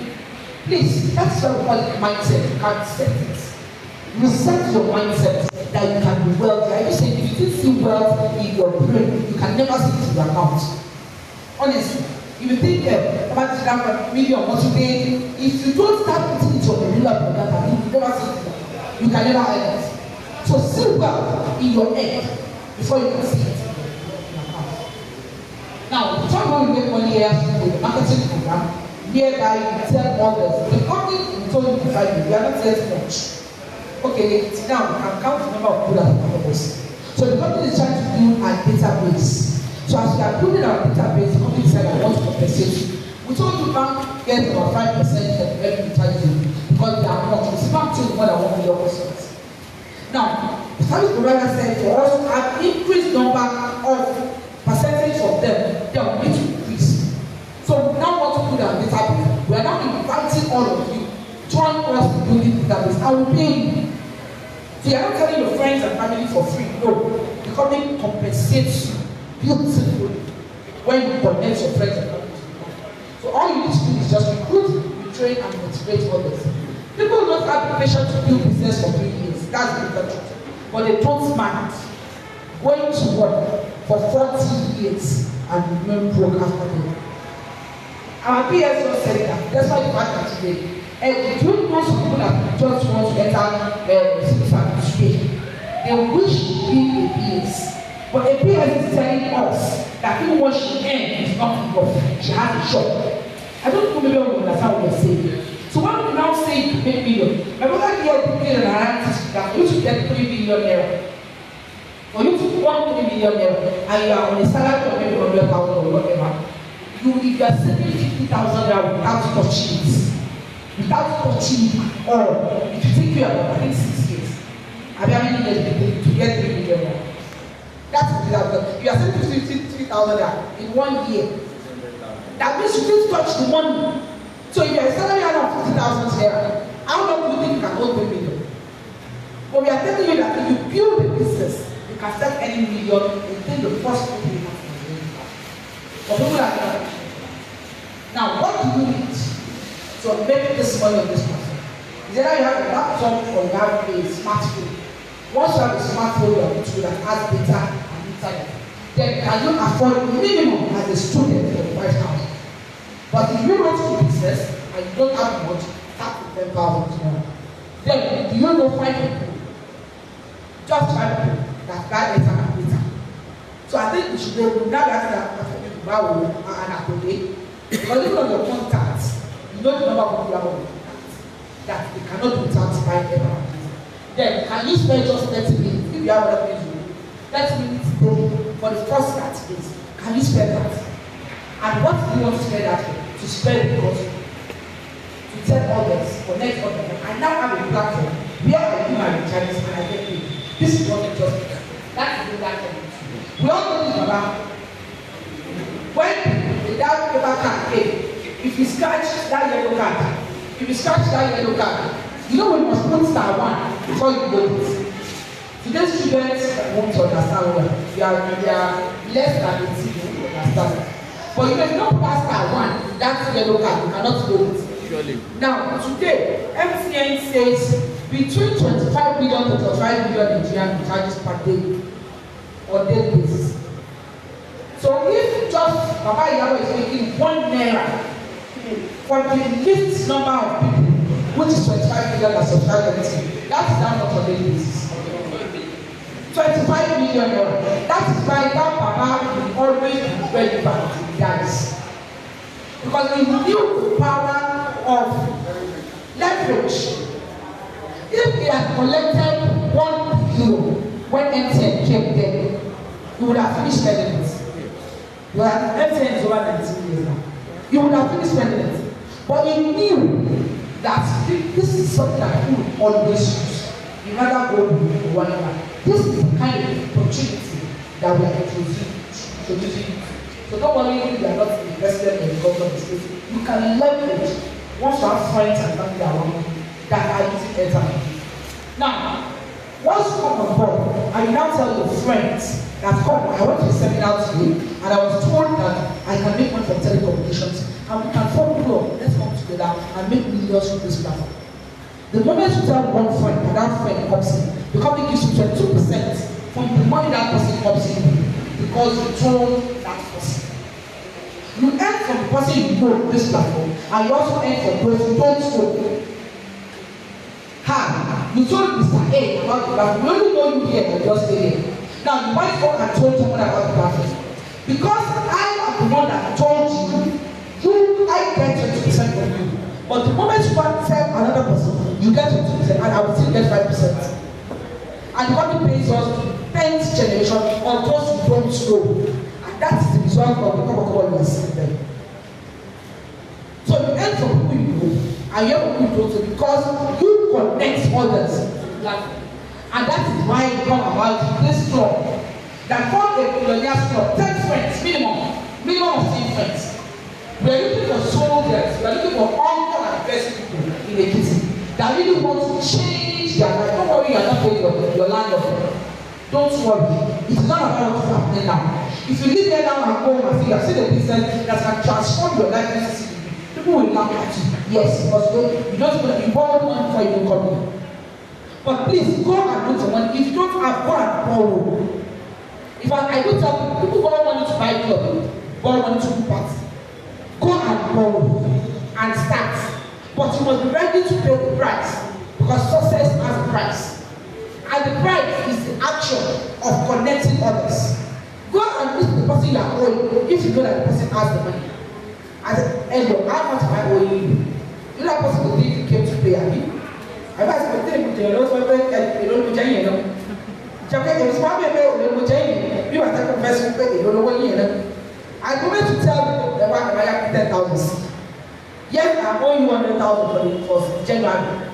Please, that's what we call it mindset. You can set it. You set your mindset that you can be wealthy. I just say if you didn't see wealth in your brain, you can never see it in your account. Honestly, if you think about this million or today, if you don't start putting it on the real data, you never see it. You can never earn it. So see wealth in your head before you can see it. Now, the time when we make money here with the marketing program, whereby you tell others, the company will tell you to we are not yet much. Okay, now we can count the number of people that are part of us. So the company is trying to build a database. So as we are building our database, the company said, I want to compensate you. We told you bank get about 5% of every charge you because they are not. It's not more than 1 million customers. Now, the service provider said for us to have increased number of percentage of them, they are going to increase. So we now want to put our database. We are now inviting all of you, join us in building database. I will pay you. So you are not telling your friends and family for free. No. The company compensates you beautifully when you connect your friends and family. So all you need to do is just recruit, retrain, and motivate others. People will not have the patience to build business for 3 years. That's the truth. But they don't mind going to work for 40 years and remain broke after them. Our PSO said that. That's why the fact that today, and do you know some people that just want to enter civil service today? they wish to be a PS. But a PS is telling us that even what she earns is not enough. She has a shop. I don't know maybe you understand what we're saying. So when we now say you make million, my brother here did an analysis that you should get 3 million naira. For you to want 3 million naira and you are on a salary of maybe 100,000 or whatever, if you are saving 50,000 naira without touching it, without touching it or if you take care of I think 6 years, I mean how many years to get 3 million naira? That's what you are saving 53,000 naira in 1 year. That means you didn't touch the money. So if you are a salary of 50,000 naira, how long do you think you can hold 3 million? But we are telling you that if you build a business, you can start any million within the first 2 years. For people like that. Now, what do you need to make this money on this person? Is either you have a laptop or you have a smartphone. Once you have a smartphone, you have a tool that has data and internet. Then can you afford minimum as a student for 5,000? But if you want to do business and you don't have much, start with 10,000 naira. Then do you know 5 people? Just 5 people that buy data and data. So I think we should go now that and Akode. Because even on your contacts, you know the number of people have on your contacts that they cannot do without buying data. Then can you spend just 30 minutes if you have other things to do? 30 minutes daily for the first 30 days. Can you spend that? And what do you want to spend that for? To spend the gospel. To tell others, connect others. I now have a platform where I do my recharges and I get paid. This is what we just did. That's the platform. We all know this about when the dark paper card came, if you scratch that yellow card, you must put *1 before you go it. Today's students won't understand well. They are less than 18, they won't understand. But if you don't pass *1, that's yellow card, you cannot go it. Surely. Now, today, MTN says between 25 million to 35 million Nigerian charges per day or daily basis. So if just Baba Yabo is making 1 naira for the least number of people, which is 25 million that subscribe to MTN, that is down on a daily basis. 25 million naira. That is why that Baba will always be relevant to the guys. Because we knew the power of leverage. If he had collected 1 euro when MTN came there, he would have finished spending it. MTN is over 19 years now. He would have finished spending it. But he knew that this is something that he would always use. He rather go to whatever. This is the kind of opportunity that we are introducing. So don't worry if you are not invested in the government state. You can leverage once you have friends and family around you that are using internet. Now, once you come on board and you now tell your friends that come, I went to a seminar today and I was told that I can make money from telecommunications and we can form a club. Let's come together and make millions from this platform. The moment you tell one friend and that friend comes in, the company gives you 22% from the money that person comes in because you told that person. You earn from the person you know this platform and you also earn from those you don't know. You told Mr. A about the platform. We only know you here and just stay here. Now you might go and told someone about the platform. Because I am the one that told you, I get 20% from you. But the moment you want to tell another person, you get 20% and I will still get 5%. And the company pays us 10th generation on those who don't know. And that is the result of the cover we are seeing them. So you earn from people you know, and you have people you don't know because you connect others. And that is why you come about this club. That for a millionaire's club, 10 friends, minimum of 10 friends. We are looking for soldiers, we are looking for uncle and best people in Ekiti that really want to change their life. Don't worry, you are not paying your landlord. Don't worry. It is not about what is happening now. If you live here now and go home and see, you have seen a business that can transform your life necessarily. People will laugh at you. Yes, because you don't you borrow money before you come in. But please go and look for money. If you don't have, go and borrow. If I do tell people borrow money to buy clothes, borrow money to do party. Go and borrow and start. But you must be ready to pay the price because success has a price. And the price is action of connecting others. Go and meet the person you are owing if you know that the person has the money. As an how much am I owing you? You know that person will think you came to pay me. I was going to tell you, you don't know. Japan is one way you are the person who you don't know what you know. I'm going to tell you that I have 10,000. Yes, I owe you 100,000 for the January.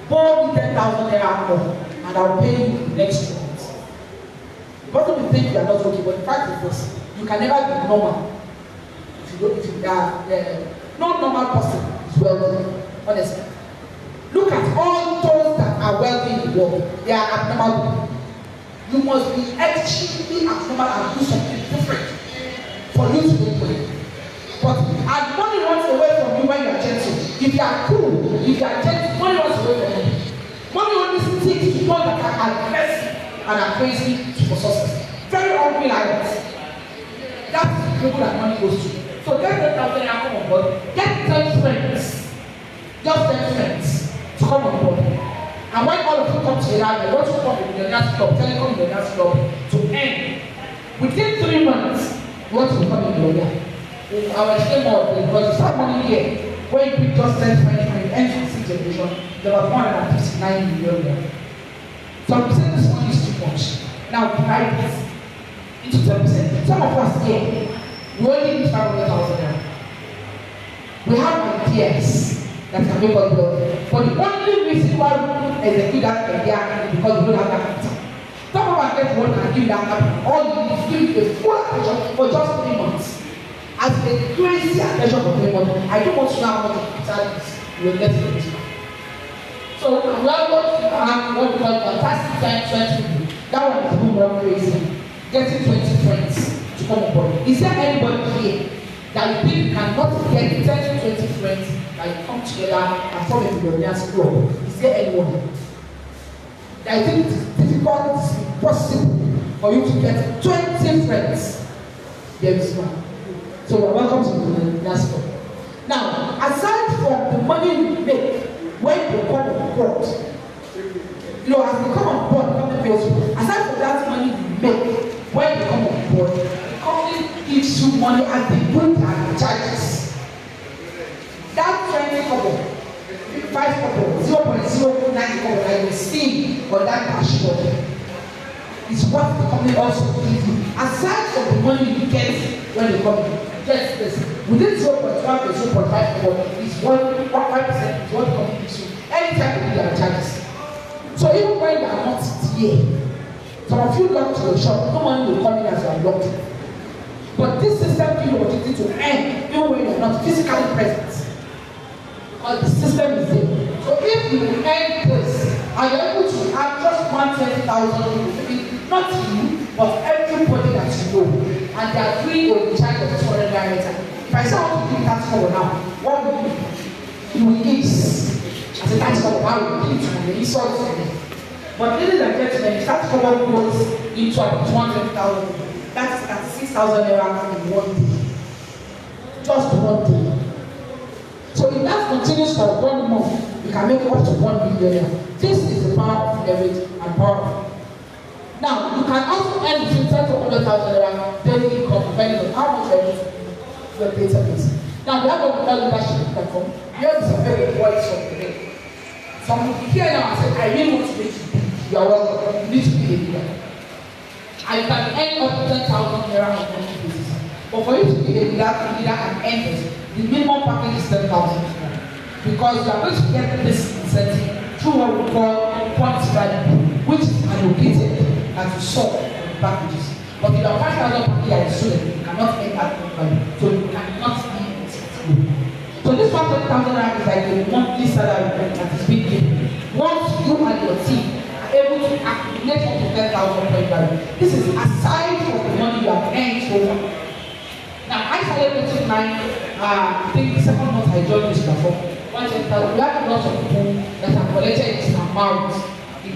Borrow me 10,000 more, and I'll pay you next month. The person will think you are not okay, but the fact is this: you can never be normal. If you are no normal person is wealthy, honestly. Look at all those that are wealthy in the world. They are abnormal. You must be extremely abnormal and do something different for you to make money. But as money runs away from you when you are gentle, if you are cool, if you are gentle, money runs away from you. Money only sticks to people that are aggressive and are crazy for success. Very hungry lions. That's the people that money goes to. So get 10,000 and come on board. Get 10 friends. Just 10 friends to come on board. And when all of you come together, they want to come with the gas club, telecom the gas club to end. Within 3 months, you want to become a millionaire. I will explain more because you start money here. When you pick just 10 friends and you enter the 6th generation, there was 159 million. So I'm saying this money is too much. Now divide this into 10%. Some of us here, we only need 500,000 now. We have ideas that can make us wealthy. But the only reason why we don't execute that idea is because we don't have that capital. Some of us get one and give that capital. All you need is give a full attention for just 3 months. As a crazy attention for 3 months, I don't want to know how much capital you will get in this month. So we are going to have what we call fantastic time 20. That one is more crazy. Getting 20 friends to come on board. Is there anybody here that you think cannot get 10 to 20 friends that you come together and form a millionaire's club? Is there anyone? I think it is difficult, it is impossible for you to get 20 friends. There is none. So welcome to the millionaire's club. Now, aside from the money you make when you come on board, you know, as you come on board, aside from that money you make when you come on board, the company gives you money and they put their charges. That 20 kobo, 5 kobo, 0.09 kobo that you see on that dashboard is what the company also gives you. Aside from the money you get when you come in, get this. Within 0.1 to 0.5 kobo is 1.5% is what the company gives you. Anytime you do their charges. So even when you are not here, some of you locked your shop, no money will come in as you are locked. But this system gives you opportunity to earn even when you are not physically present. Because the system is there. So if you earn this, and you are able to have just 120,000 people, not you, but everybody that you know, and they are free of the charge of 200 naira. If I say I want to give that cover now, what will you do? You will eat. As a tax cover, how will you eat? You insult me. But ladies and gentlemen, if that cover goes into about 200,000, that is 36,000 naira in 1 day. Just 1 day. So if that continues for 1 month, you can make up to 1 million. This is the power of leverage and power. Now, you can also earn between 10 to 100,000 naira daily income depending on how much you are using your database. Now, we have what we call leadership platform. Here is a very voice from the day. Some here now and say, I really want to make you big. You are welcome. You need to be a leader. I can earn up to 10,000 naira on a monthly basis. But for you to be a leader and earn this, the minimum package is 10,000 naira. Because you are going to get this incentive through what we call points value, which is allocated and to solve the packages. But if you are 5,000 package as a student, you cannot earn that value. So you cannot be in school. So this 100,000 naira is like a monthly salary that is being given. Once you and your team are able to accumulate up to 10,000 point value, this is aside from the money you have earned so far. Now, I started putting my, I think the second month I joined this platform. We have a lot of people that have collected this amount in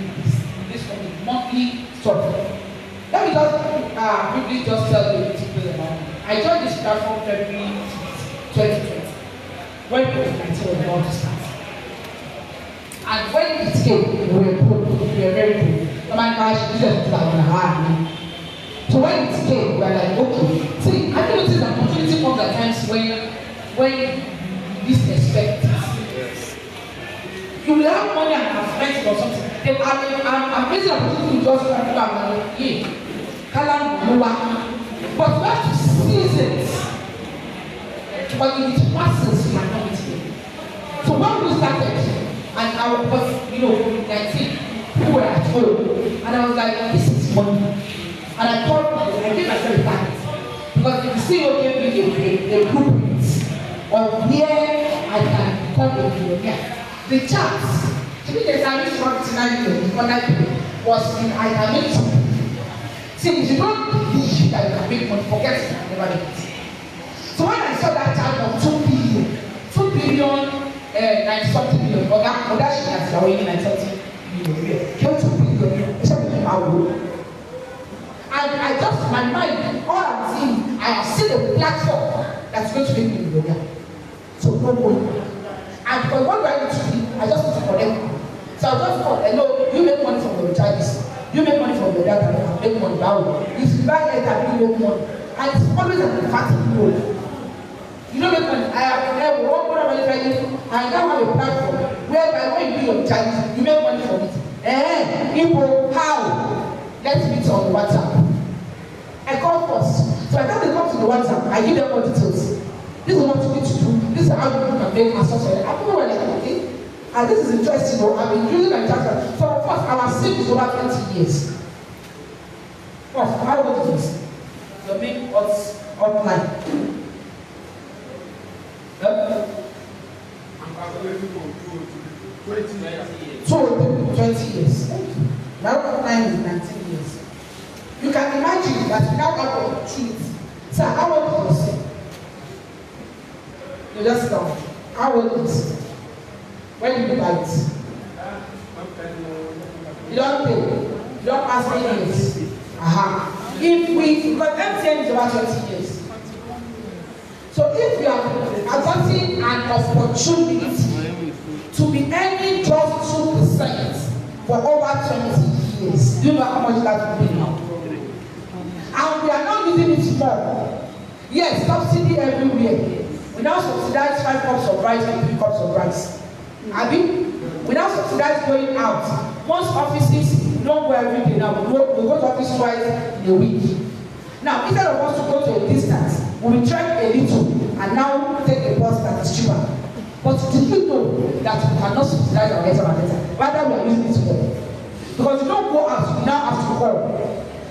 this monthly structure. Let me just quickly just tell you a little bit about it. I joined this platform February 2020 when COVID-19 was about to start. And when it came, we were poor. We were very poor. my gosh, this is like hard. So when it came, we were like, okay. See, I don't notice an opportunity comes at times when you least expect it. You will have money and have spent it or something. Then I'm facing an opportunity to just come back and hey, Kalam Lula. But you have to seize it. But if it passes, you might not be here. So when we started, and I was, 19, people were at home, and I was like, this is money. And I thought, I gave myself a target. Because if the CEO gave me a blueprint of where I can become a millionaire, the chance to be the service from 99 million was in I can make something. See, if you don't believe that you can make money, forget it, never make it. So when I saw that chart of 2 billion, 90-something million, or that she has already 90-something million, came 2 billion, except in our world. And I just, my mind, all I'm seeing, I have seen a platform that's going to make me a millionaire. So no money. And for what do I need to do? I just need to connect. So I just call, hello, you make money from your charges. You make money from your data, you make money that way. If you buy data, you make money. And it's always an emphatic role. You don't make money. I have one more money training. I now have a platform whereby when you do your charges, you make money from it. People, how? Let's meet on WhatsApp. I call first. So by the time they come to the WhatsApp, I give them all details. This is what you need to do. This is how you can make a software. And people were like, okay. And this is interesting. I've been using my chapter. So first, our SIM is over 20 years. First, how old is this? Your main online. So 20 years. My online is 19 years. You can imagine that we now have opportunity. So how old is this? You just tell me. How old is it? When you buy it? You don't pay. You don't pass 3 years. Because MTN is about 20 years. So if you are adopting an opportunity to be earning just 2% for over 20 years, do you know how much that will be now? And we are not using it more. Yes, subsidy everywhere. We now subsidize 5 cups of rice and 3 cups of rice. We now subsidize going out. Most offices don't go every day now. We go to office twice in a week. Now, instead of us to go to a distance, we will trek a little and now take a bus that is cheaper. But did you know that we cannot subsidize our better and better? Rather, we are using it together. Because you don't go out, you now have to call.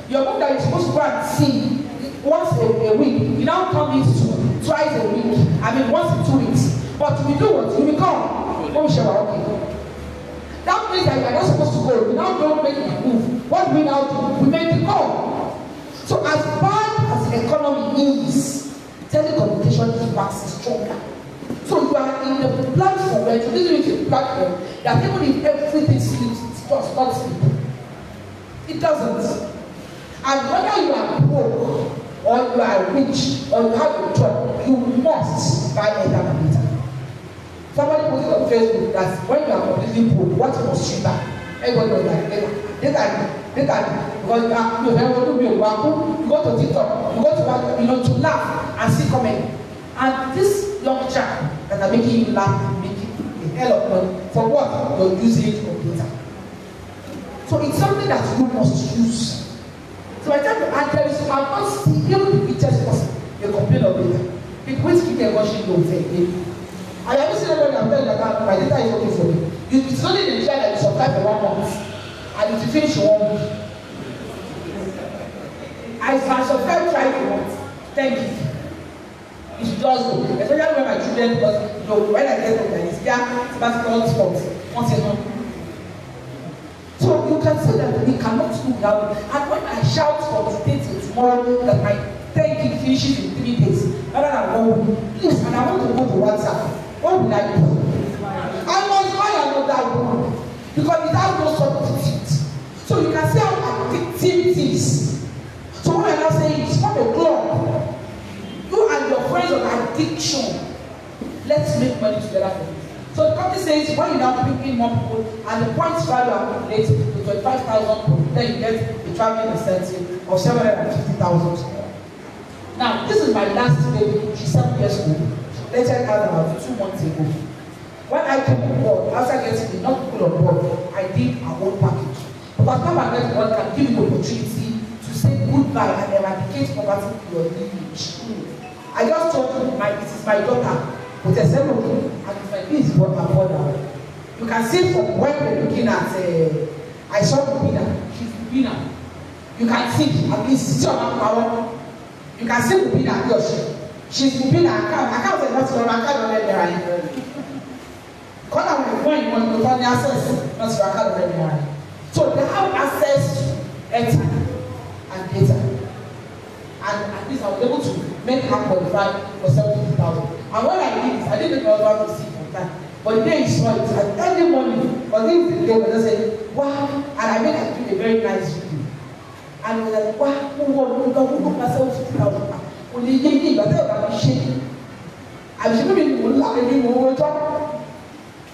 Your book that you're supposed to go and see once a week, you now come in twice a week. Once in 2 weeks. But we do what? We come. Oh, okay. That means that you are not supposed to go. We now don't make a move. What do we now do? We make the call. So as bad as the economy is, telecommunication is waxing stronger. So you are in the platform where you literally a platform that even if everything sleeps, it does not sleep. It doesn't. And whether you are poor or you are rich or you have a job, you must buy a data. Somebody put it on Facebook that when you are completely poor, what must you buy? Everybody was like, data. Because you go to TikTok, you go to to laugh and see comment. And this young chap that are making you laugh, making a hell of money for what? You're using it for data. So it's something that you must use. So I tell you, and there is I'm not seeing even the richest person they complain of data. People wait to keep their washing don't say I haven't seen anybody I'm telling that my data is working for me. It's only in Nigeria that you survive for 1 month and if you finish your 1 week. I subscribe try for once. Thank you. You should just go. Especially when my children, because when I get home, it's basketball sports. Once a month. So you can see that we cannot do without it. And when I shout for the day till tomorrow that my 10 gig finishes in 3 days, rather than 1 week, please, and I want to go to WhatsApp, what will I do? I must buy another one because it has no substitute. So you can see how addictive it is. So what I'm now saying is from a club, you and your friends on addiction, let's make money together for you. So the company says accumulate, when you now bring in more people, and the points value accumulates to 25,000, then you get a traveling incentive of 750,000. Now, this is my last baby. She's 7 years old. She later had about 2 months ago. When I came on board, after getting enough people on board, I did our own package. Because Come and Get One can give you the opportunity to say goodbye and eradicate poverty in your lineage. I just told you, it is my daughter, with a 7 and it's my kids what my mother. You can see from when we're looking at, I saw Rubina, she's Rubina. You can see, at least, she's on power. You can see Rubina, she's Rubina, I can't say that's what I can't let her. Because I'm going on the access, that's what I can't let her. So they have access to airtime and data. And at least I was able to make her qualify for 70,000. And when I did this, I didn't know what to see from that. But the day he saw it, and early morning, because this is the day when I said, wow, and I made her do a very nice video. And he was like, wow, who myself 50,000. Only you but I'm shaking. I'm shaking with the job.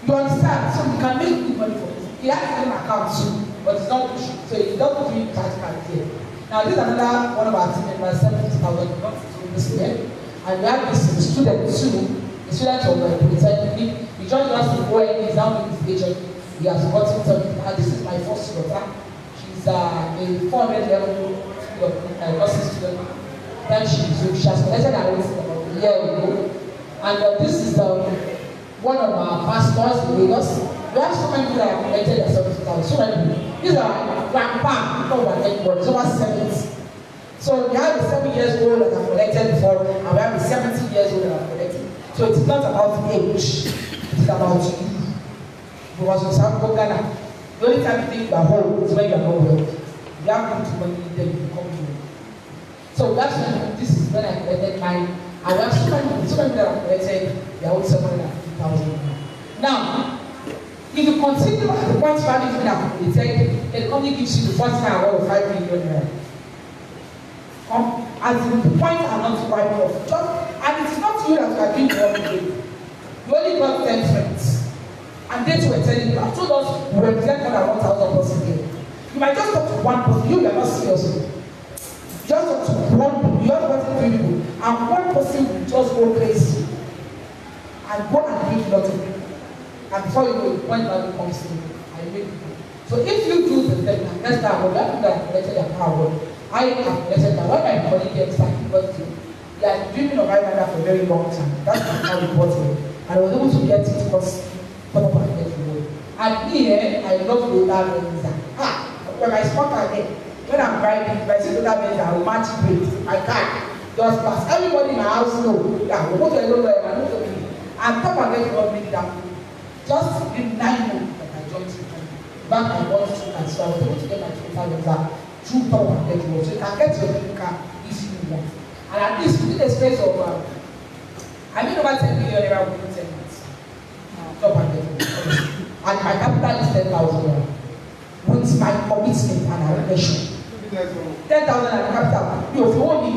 You understand? So you can make good money for this. He has an account too, but it's not pushing. So he doesn't do it practically here. Now, this is another one of our team members, 70,000 this year. And we have this student too, the student of the Polytechnic. He joined us in ONE, he's now with his agent. He has gotten something. And this is my first daughter. She's a 400 level nursing student. Then she has collected her race about a year ago. And this is one of our pastors in Lagos. We have so many people that have collected their 70,000. So many people. These are grandpa, people who are getting born. It's over 70. So we have the 7 years old that have collected before, and we have the 70 years old that have collected. So it's not about age, it is about you. Because in South Ghana, the only time you think you are home is when you are not well. You have good money, then you become home. So that's when, this is when I collected mine. And we have so many that have collected their own 750,000. Now, if you continue at the point value being accumulated, it only gives you the first time of 5 million. As the points are not quite enough. And it is not you that you are doing the wrong thing. You only got 10 friends. And they too were telling you, I told us we represent more than 1,000 persons here. You might just talk to one person, you are not serious. Just talk to one people, you have got 3 people, and one person will just go crazy and go and give nothing. And before you know it, point value comes in and you make people. So if you do the thing, and that's that, well, that people that have collected their power, I have collected that. When my colleague gets back, they are dreaming of having that for a very long time. That's how it was. And I was able to get it because come up and get the road. And here, I love to that Benza. When I spot again, when I'm driving, if I see that Benza, I will match brakes. I can't just pass. Everybody in my house knows. Yeah, we go to a low level, I know to me. And come and get what make that. Just in 9 months that I joined the company. Back I want to transfer, I was able to get my 25 visa through top and get road. So you can get your car easily you want. And at least within the space of I made over 10 million naira within 10 months. Top and get road. And my capital is 10,000 with my commitment and ambition. 10,000 and capital. You owe me.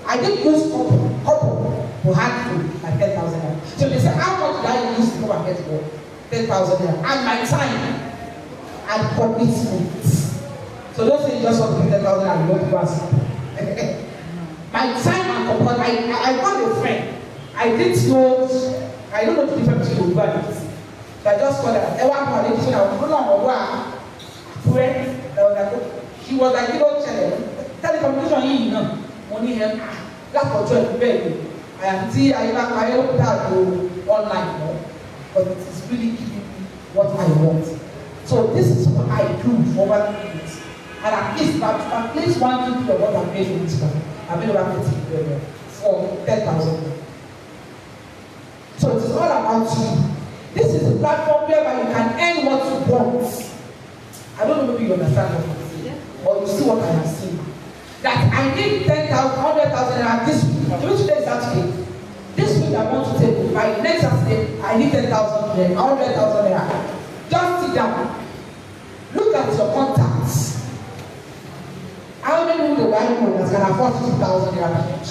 I didn't use couple who had to like 10,000. So they said, how much did I use to go and get work? 10,000. And my time and commitment. So don't say you just want to give 10,000 and you don't do as my time and commitment. I got a friend. I didn't know, I don't know the difference between Yoruba and this. So I just called her. Everyone had a I was no longer she was like, you know, telecommunication, you know, money help. That's for joy, baby. I am see, I hope that go online, no? But it is really giving me what I want. So this is what I do for over the years. And at least, at least 1 2 of what I made for this month, I made over 50 million for 10,000. So it is all about you. This is a platform whereby you can earn what you want. I don't know if you understand what I'm saying, or you see what I am saying. That I need 10,000, 100,000 naira this week. Today is Saturday. This week I want to take by next Saturday. I need 10,000 naira, 100,000 naira. Just sit down. Look at your contacts. How many people do I know that can afford 50,000 naira each?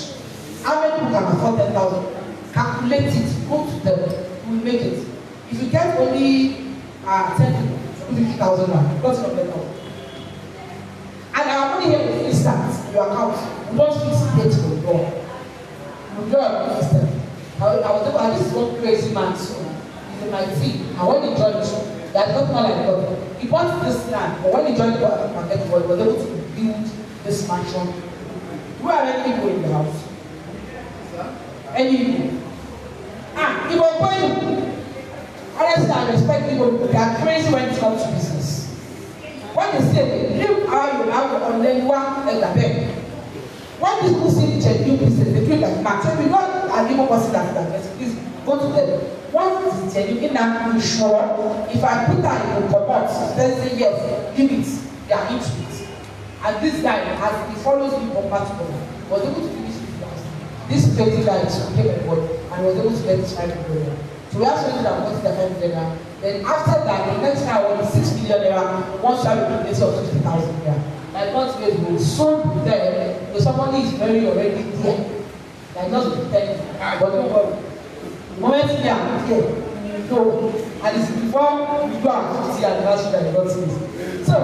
How many people can afford 10,000? Calculate it. Go to them. We will make it. If you get only 10 50,000 rand, what's your better? And our money here is instant in your account. We don't fix it to the door. We don't have a system. I was able to this one crazy man, so he's in my team. And when he joined, that's not more like God. He bought this land, but when he joined the market, he was able to build this mansion. Who are any people in the house? Any people? He was going. Honestly, I respect people. They are crazy when it comes to business. When they say, live how you have on the one and the bed. When people see the genuine business, they feel like, man, so we not an even person that please go to them. What is genuine? Now, I'm sure if I put that in the report, let's say yes, give it, they are into it. And this guy, as he follows me from Patagona, was able to finish his last. This 20 guys came and bought, and was able to get this 5 million. So we have something that wants the 5 million. Then after that, the next time I want 6 million naira, one shall be place of 50,000 naira. Like God's grace will soon be there. If somebody is very already there, like not to tell you, but don't worry. The moment they are here, you know, and it's before you go and 50 anniversary that God says. So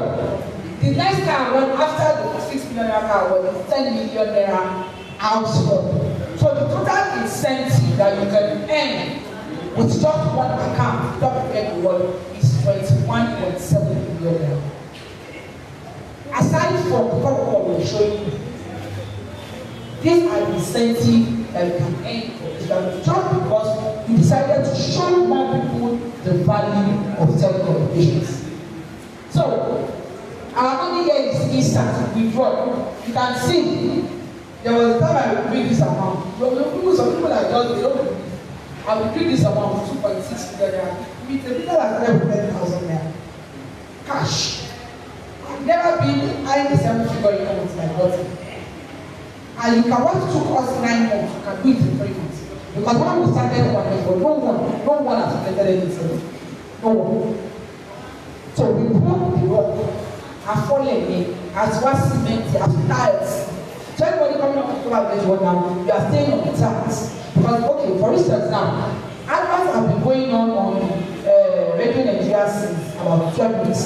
the next car went after the 6 million naira car was 10 million naira household. So the total incentive that you can earn with just one account, without getting the world, is 21.7 million naira. Aside from the what we're showing you, these are the incentives that you can earn for this value just because you decided to show more people the value of telecommunications. So, our money here is instant withdrawal. You can see there was a time I would bring this amount. Some people are just, they don't believe. I would bring this amount 2.6 million. With a little like 10,000 naira. Cash. I've never been eyeing the same figure income with my daughter. And you can what took us 9 months, you can do it in 3 months. Because when we started one, no one has created anything. No one. So we broke the rock, have fallen in, as one cement, as tiles. So everybody coming up to this one now, you are staying on the tracks. Because, okay, for instance now, adverts have been going on Radio Nigeria since about 12 weeks.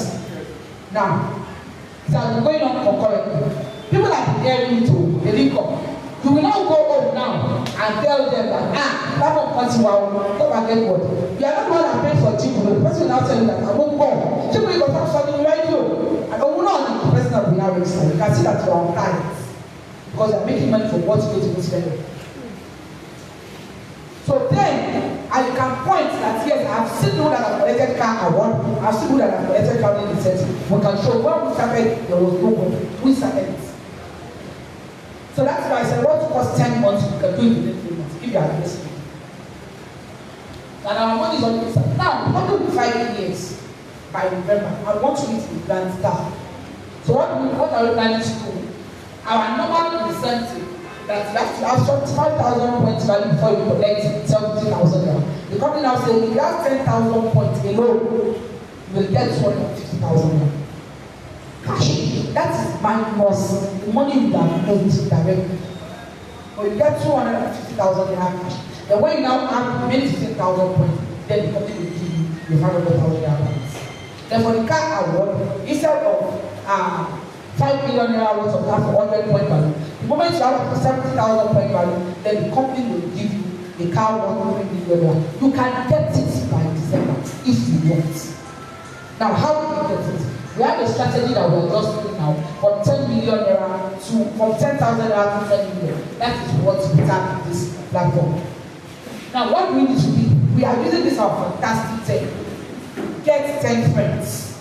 Now, it has been going on concurrently. People are daring to the link up. You will not go home now and tell them that, that one person will come and get what. You are not going to pay for cheap. The person will now tell you that I won't go. Cheap will go something radio. And I will not the person that will now register. You can see that you are on time. Because they are making money from what you go to this vendor. So then, and you can point that yes, I have seen people that have collected car award, I have seen people that have collected car incentive. We can show when we started, there was no one. We started it. So that's why I said what costs 10 months, you can do it within 3 months, if you are listening. And our money is on the side. Now, we're going to be 5 years by November. I want to meet the grand star. So what are we planning to do? Our normal incentive that you have to have 75,000 points value before you collect 70,000. The company now says if you have 10,000 points alone, you will get 250,000. Cash. That is minus the money you have made directly. But you get 250,000 cash. Then when you now have the remaining 15,000 points, then the company will give you 500,000 points. Then for the car award, instead of 5 million naira worth of car for 100 point value, the moment you have 70,000 point value, then the company will give you the car 100 million naira. You can get it by December if you want. Now, how do you get it? We have a strategy that we're just doing now from 10 million naira to from 10,000 naira to 10 million. That is what we have in this platform. Now, what we need to do, we are using this our fantastic tech. Get 10 friends.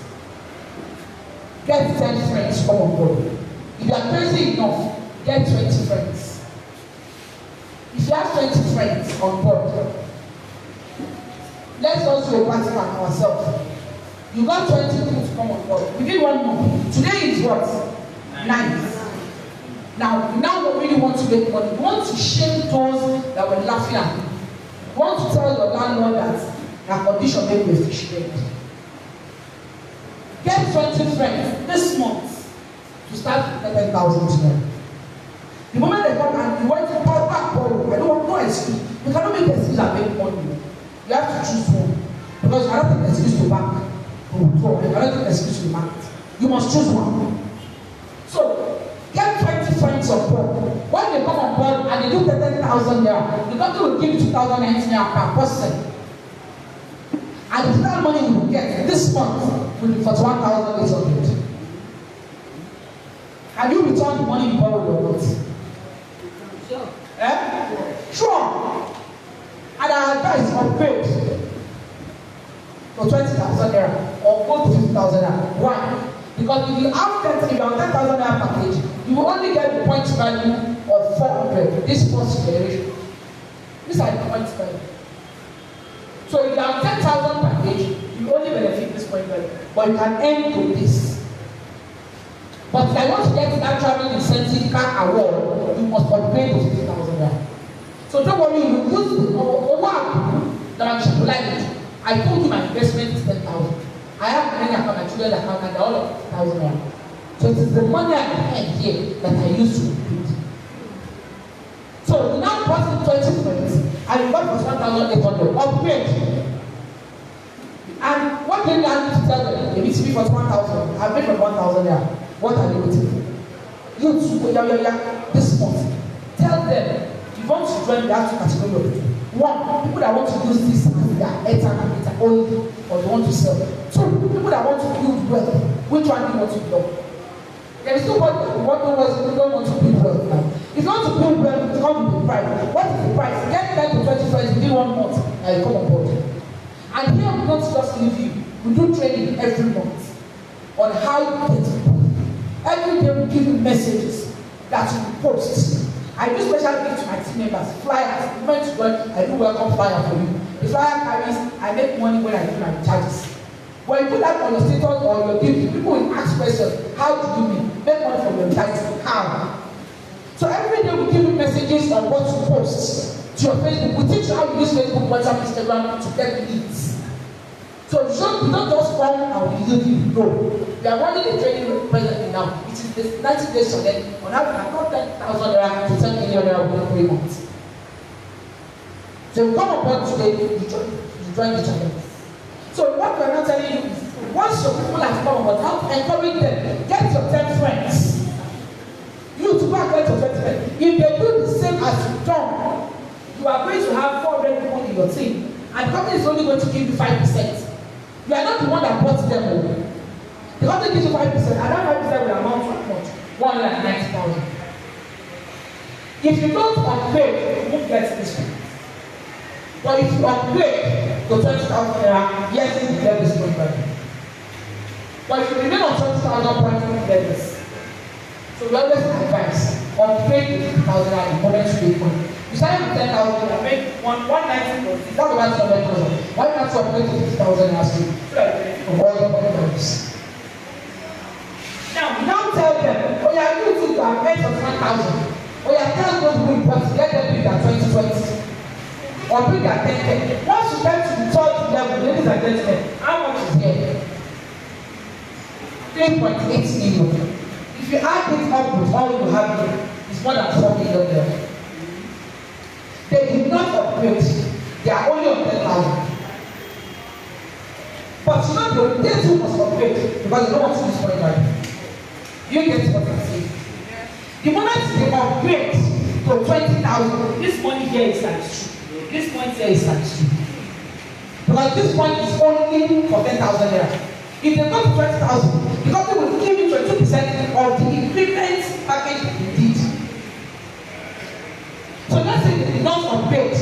Get 10 friends come on board. If you are crazy enough, get 20 friends. If you have 20 friends on board, let's also practice on ourselves. You got 20 people to come on board. Within 1 month. Today is what? 9th. Now we really want to make money. We want to shame those that were laughing at you. We want to tell your landlord that our condition may be efficient. Get 20 friends this month to start with 10,000 tomorrow. The moment they come and you want to back borrow, I don't want no excuse. You cannot make excuse and make money. You have to choose one. Because you cannot take an excuse to bank or withdraw. You cannot take an excuse to market. You must choose one. So get 20 friends on board. When they come on board and they do 10,000 naira, the company will give you 2,000 naira per person. And the total money you will get this month will be 41,800. Can you return the money you borrowed or not? Sure. Eh? Sure. And our advice upgrade to 20,000 naira or go to 50,000 naira. Why? Because if you have 10,000 naira package, you will only get the point value of 400 this first generation. These are the point value. So if you have 10,000 package, you only benefit this point value, but you can earn to this. But if I want to get that travel incentive car award, you must upgrade to 50,000 naira. So don't worry, you use the over that I'm stabilizing. I told you my investment is 10,000. I have many account, my children's account, and they're all of 1,000 naira. So it is the money I have here that I use to upgrade. So you now brought in 20 friends and you got for 1,800. Upgrade. And what do you now need to tell them? They need to be for 1,000. I've made for 1,000 naira. What are they waiting for? You too, this month. Tell them if you want to join the two category of people. One, people that want to use this as their airtime and data only, or they want to sell. Two, people that want to build wealth. Which one do you want to build? There is nobody that don't want to build wealth now. If you want to build wealth, it comes with the price. What is the price? Get 10 to 20 friends within 1 month and you come on board. And here we don't just leave you. We do training every month on how you get people. Every day we give you messages that you post. I do special gifts to my team members, flyers. You went to work, I do welcome flyer for you. The flyer carries, I make money when I do my charges. When you put that on your status or your gift, people will ask questions. How do you make money from your charges? How? So every day we give you messages on what to post to your Facebook. We teach you how to use Facebook, WhatsApp, Instagram to get leads. So you don't just come and we leave you. No. We are running a training presently now. It is the 90 days for them. On average, I got 10,000 naira to 10 million naira within 3 months. So you come on board today, you join the channel. So what we are not telling you is, once your people have come on board, help encourage them. Get your 10 friends. You to back get your 20 friends. If they do the same as you've done, you are going to have 400 people in your team. And the company is only going to give you 5%. You are not the one that bought them over. The company gives you 5%, and that 5% will amount to how much? 190,000. If you don't upgrade, you won't get this one. But if you upgrade to 20,000 naira, yes, you get this one value. But if you remain on 20,000 points, you won't get this. So we always advise, upgrade to 50,000 naira the moment you make money. You started with 10,000 and make 190 plus. That's about 7,000. Why not upgrade to 50,000 naira still? From all the money. Now tell them, oh yeah, you two are made for 1,000. Oh yeah, tell those who want to get them big at 2020. Or bring their 10K. Once you get to the third level, ladies and gentlemen, how much is here? 3.8 million. If you add it up with all you have here, it's more than 4 million there. They did not upgrade. They are only on 10,000. But you know, they too must upgrade because they don't want to use point value. You get what I'm saying? The moment they upgrade to 20,000, this money here is times 2. This point here is times 2. Because this point is only for 10,000 naira. If they go to 20,000, the company will give you 22% of the equipment package indeed. So let's say they did not upgrade,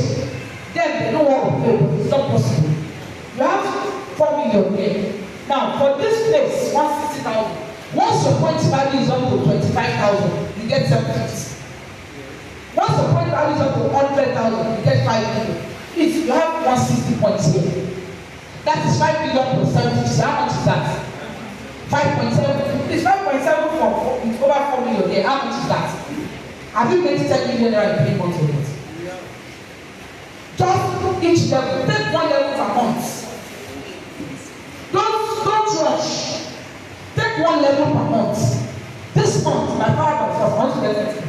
then they don't want to upgrade. It's not possible. You have 4 million here. Now, for this place, 160,000. Once your point value is up to 25,000, you get 750. Once your point value is up to 100,000, you get 5 million. If you have 160 points here, that is 5 million plus 750. How much is that? 5.7. It's 5.7 from it's over 4 million here. How much is that? Have you made 10 million naira in 3 months or not? Just each level, take 1 level per month. Don't rush. Take 1 level per month. This month, my power by force, I want to get it.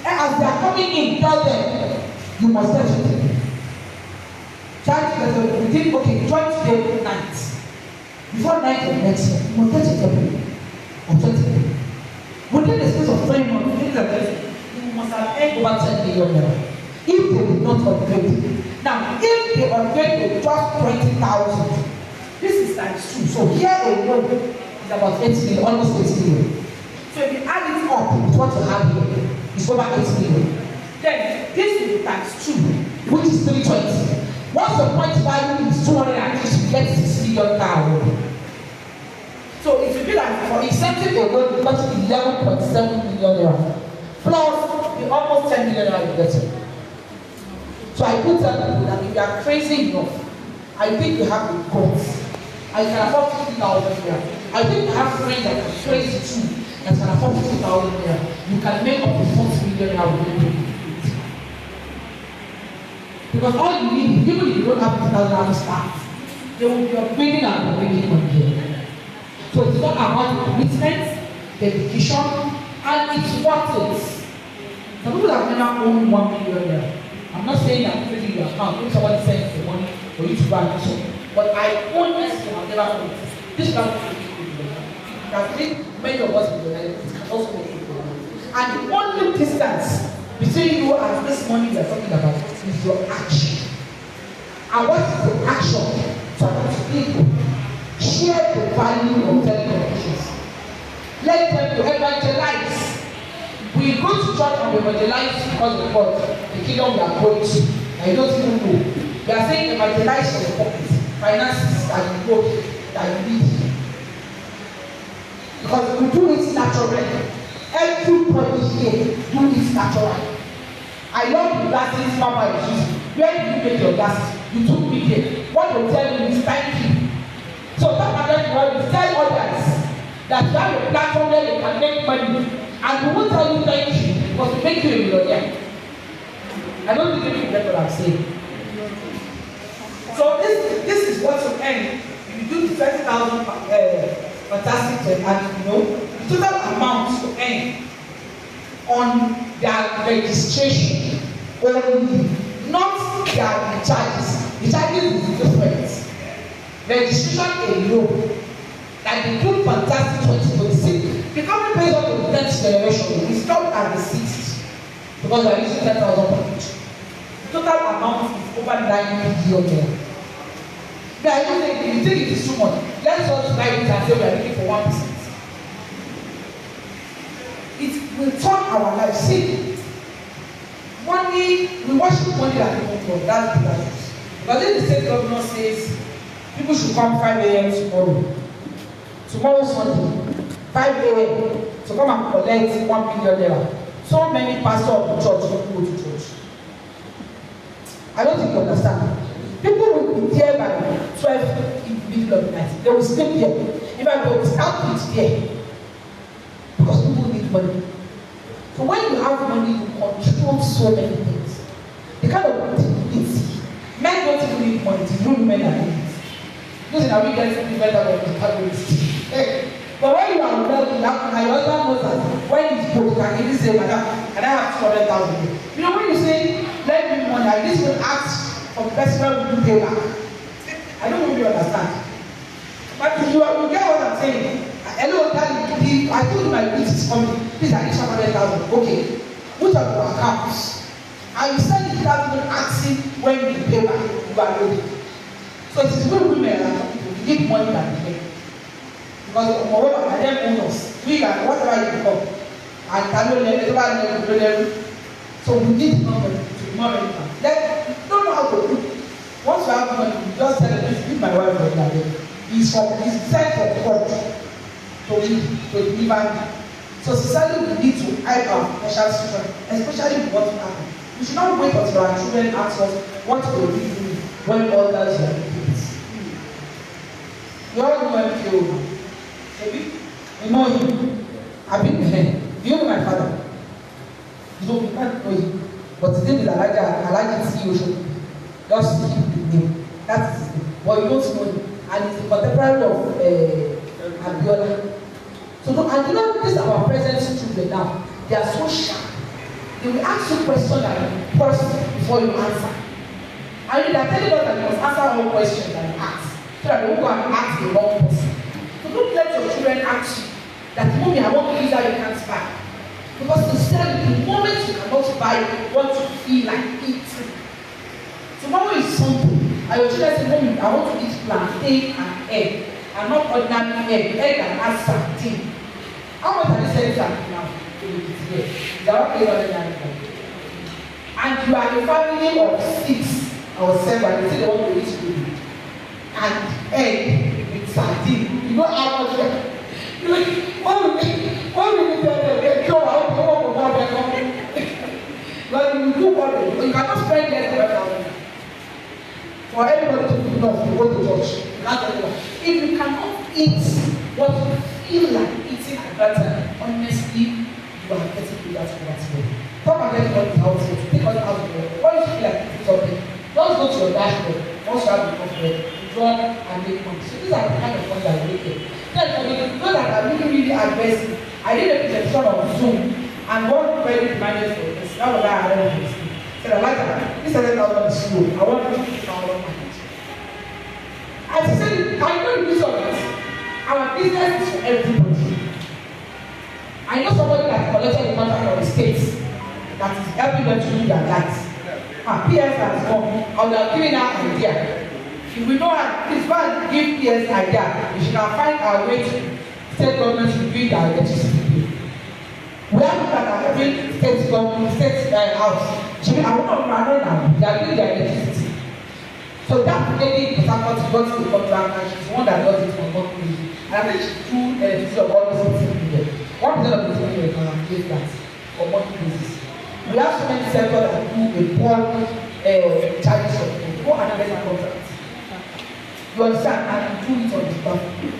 And as they are coming in, tell them, you must get it. Try to get we think, okay, join today night. Before night of next year, you must get a company of 20 people. Within the space of 3 months, you must have earned over 10 million naira. If they did not upgrade. Now, if they upgrade to just 20,000, this is times 2. So here alone is about 8 million, almost 8 million. So if you add it up with what you have here, it's over 8 million. Then this is times 2, which is 320. Once the point value is 200, you get 6 million now. So if you be like for incentive alone, you got 11.7 million naira. Plus the almost 10 million naira you get it. So I could tell people that if you are crazy enough, I think you have the guts. I can afford 50,000 naira. I think you have friends that are crazy too that can afford 50,000 naira. You can make up to 40 million naira with it. Because all you need, even if you don't have 50,000 naira staff, they will be upgrading and making money here. So it's not about the commitment, dedication, and it's worth it. Some people have never owned 1 million naira. I'm not saying that putting in your account, if somebody sends the money for you to buy a shop, but I own this thing, I've never owned it. This can many of us can also make it. And the only distance between you and this money we are talking about is your action. And what is the action? For people, share the value of telecommunications. Let them to evangelize. We go to church and we evangelize because of what the kingdom we are going to. I don't even know. We are saying evangelize for the pocket, finances and growth that you need. Because we do it naturally. Everybody here do it naturally. I love the glasses Mama is using. Where did you get your glasses? You took me there. What they tell you is thank you. So that matters we tell others that you have a platform where you can make money. And we won't tell you thank you because we make you a millionaire. I don't think you get what I'm saying. So this is what you earn. You do the 20,000 fantastic and you know the total amount to earn on their registration only, not their charges. The charges is different. Registration alone. Like the good fantastic 2026, the company pays up to the 10th generation. We stopped at the 6th because we are using 10,000 pounds. The total amount is over 9 billion. Now, if you think it is too much, let's just buy it and say we are looking for 1%. It will turn our lives. See, money, we worship money like people. That's the truth. But then the state governor says people should come 5 a.m. tomorrow. Tomorrow Sunday, 5 a.m. to come and collect 1 million naira. So many pastors of the church don't go to church. I don't think you understand. People will be there by 12 in the middle of the night. They will sleep there. In fact, they will start it there. Because people need money. So when you have money, you control so many things. The kind of dignity. Men don't even need money. It's you men that need it. Because are we getting better than the capitalist? But when you are wealthy, my husband knows that when he's broke, can easily say, Madam, can I have 200,000? You know, when you say, let me money, I just will ask for the best friend will pay back. I don't really understand. But you get what I'm saying. Hello, Daddy, I told you my bill is coming. Please, I need 500,000. Okay. Which of your accounts? And you send it without even asking when you pay back. You are ready. So it is good women that you need money than men. Because moreover, I them owners. We can whatever you become. And can level. So we need money to be more relevant. Then don't know how to do it. Once you have money, you just tell them, give my wife for that day. He's sent for God to deliver me. So society will need to help our special children, especially what will happen. We should not wait until our children ask us what will we do when others are doing it. You all know MKO. Maybe you know him. I've been with him. Do you know my father? You don't know him. But his name is Alh Toyibat. Just keep the name. That is his name. But you don't know him. And he's the contemporary of Abiola. So, and you know, these are our present children now. They are so sharp. They will ask you questions that you pause before you answer. And they are telling us that you must answer all questions that you ask, so that they won't go and ask the wrong person. So don't let your children ask you that, mommy, I want to use that you can't buy. Because instead, the moment you cannot buy what you feel like eating. Tomorrow is Sunday, and your children say, mommy, I want to eat plantain and egg, and not ordinary egg and add sardine. How much are they selling sardine now? They are not paying ordinary egg. And you are a family of 6 or 7, they say they want to eat food. And egg with sardine. You know how much you like, what will you tell them? They go out, they want to go back. But you do what they do. You cannot spend less than $1,000 for everybody to be enough to go to church. If you cannot eat what you feel like eating at that time, honestly, you are getting to that way. Talk about getting all the houses, take all the houses. What if you feel like eating something? Just go to your dashboard. Once you have the comfort, draw and make money. So these are the kind of ones that are making. Then for those that are really aggressive, I did a presentation on Zoom, and one very reminded for this. That was why I read this. Said, I like that. This $7,000 is slow. I want to keep $1,000. I said, I know the reason is our business is for everybody. I know somebody that collected the contract from the states that is helping them to do their lives. PS has come, and they are giving her an idea. If we know how, please go and give PS idea. We should find our way to state government to build our electricity bill. We have looked at our every state government, state house. I want to run now. They are doing their electricity. So that lady in Port Harcourt got the contract, and she's the one that does it for company. And I think she do electricity of almost 15 million. 1% of the money can give that for monthly basis. We have so many sectors that do a bulk charges of people. Go and get a contract. You understand? And do it on the platform.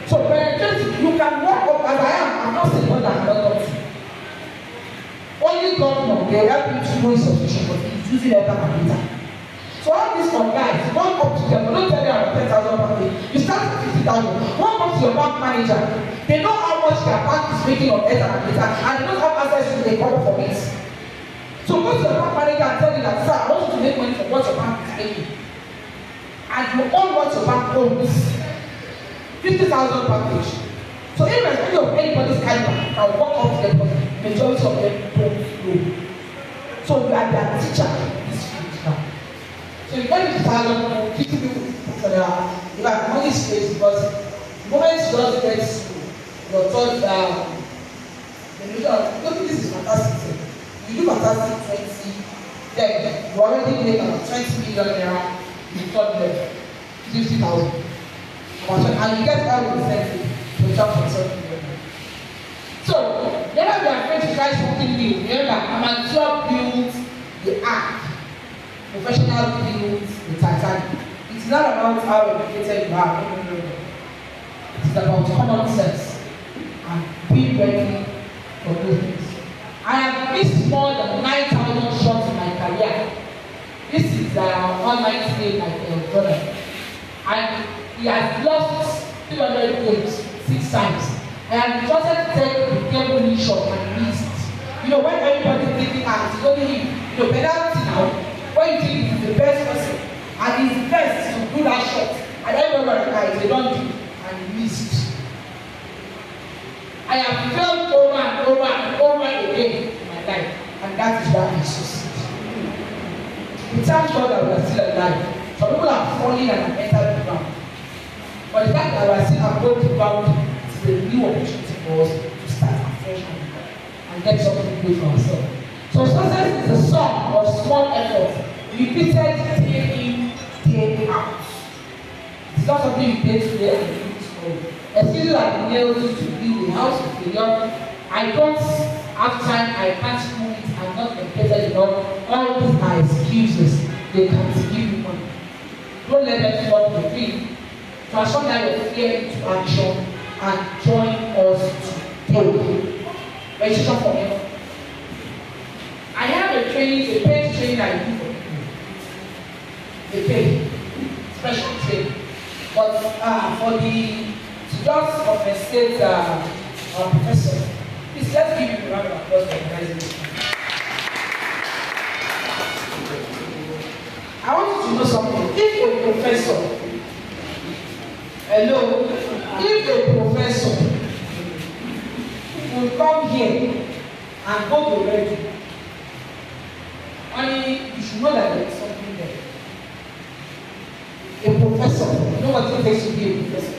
So penetrating, you can walk up as I am. I'm not saying one that cannot do. Only government, they help you to know his sufficient, but he's using letter and data. So all these guys, one up to them, don't tell them about 10,000 per day. You start with 50,000. One comes to your bank manager. They know how much their bank is making on letter and data, and they don't have access to the cover for it. So go to the bank manager and tell them that, sir, I want you to make money from what your bank is making. And you own what your bank owns. 50,000 package. So irrespective of anybody's caliber, can walk up to them, majority of them don't know. So you are their teacher in this field now. So you get 50,000, 50 people for their, you have money space, because the moment you just get your third, look, this is fantastic. You do fantastic 20, then you already make about 20 million naira in the third level, 50,000. And you get all the incentive to jump from something new. So, never be afraid to try something new. Remember, amateur builds the ark, professional builds the Titanic. It's not about how educated you are. No. It is about common sense and being ready for those things. I have missed more than 9,000 shots in my career. This is one night stay like brother. And he has lost 300 games 6 times. I have trusted to take the game shot and missed. You know, when everybody is thinking, it's only him. You know, penalty now, when you think he's the best person, and he's best to do that shot, and everybody they don't do, and he missed. I have failed over and over and over again in my life, and that is why I succeed. We thank God that we are still alive. Some people are falling and have entered the ground. But the fact that we are still above the ground is a new opportunity for us to start afresh and get something good for ourselves. So success is a sum of small efforts repeated day in, day out. It's not something you did today and you do tomorrow. Excuses like the nails to build a house with a young. I don't have time, I can't do it, I'm not educated enough. All these are excuses. They can't give you money. Don't let them stop the dream. Transform that fear into action and join us today. Registration for me. I have a paid training I do for people. A paid special training. But for the to just compensate our professor, please let's give him a round of applause for organizing this. I want you to know something. If a professor, hello, if a professor will come here and go to ready, only you should know that there is something there. A professor, you know what it takes to be a professor.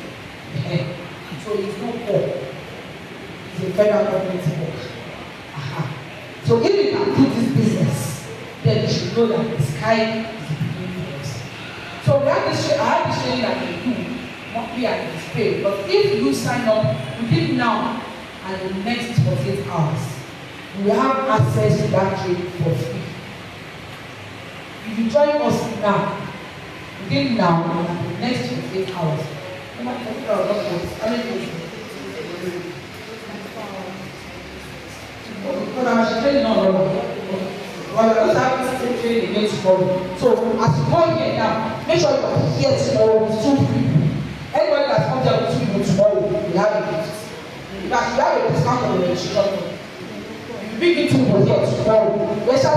So it's not poor. It's a federal government work. So if you can do this business, then you should know that the sky is the beginning of us. So I have this training that they do, not be at this pay. But if you sign up within now and the next 48 hours, you will have access to that training for free. If you join us now, within now and the next 48 hours, because I was training on well, I don't have to training again tomorrow. So as you go here now, make sure you are here tomorrow with 2 people. Anybody that comes here with 2 people tomorrow, you have a gift. You have a discount on the registration. You bring it to people here tomorrow. Register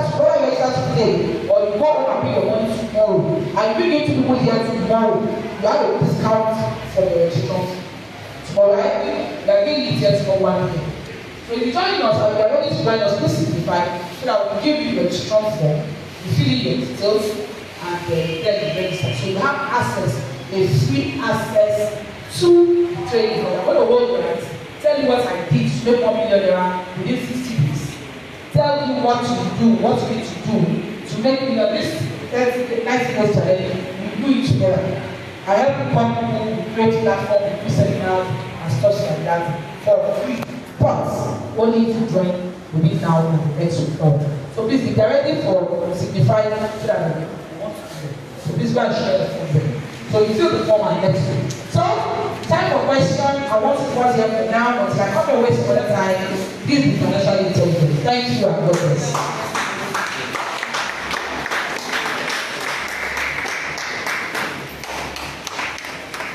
today, or you go home and bring your money tomorrow. And you bring it to people here tomorrow. You have a discount for the registration tomorrow. You are getting it here tomorrow 1 day. So if you join us and you are ready to join us, please simplify so that we will give you your strong form, you fill in your details, and then you register. So you have access, a free access to the training program. I'm going to hold your hands, tell you what I did to make $1 million within 60 days. Tell you what to do, what you need to do to make this 30, 90 days challenge. We do it together. I help people create platform, do seminars, and stuff like that for free. But only if you join within now and the next week. So please, if you're ready for signifying so that we want to do. So please go and share the form there. So you fill the form and next week. So, time for question. I want to pause here for now until I come away some other time. This is financial intelligence. Thank you and God bless.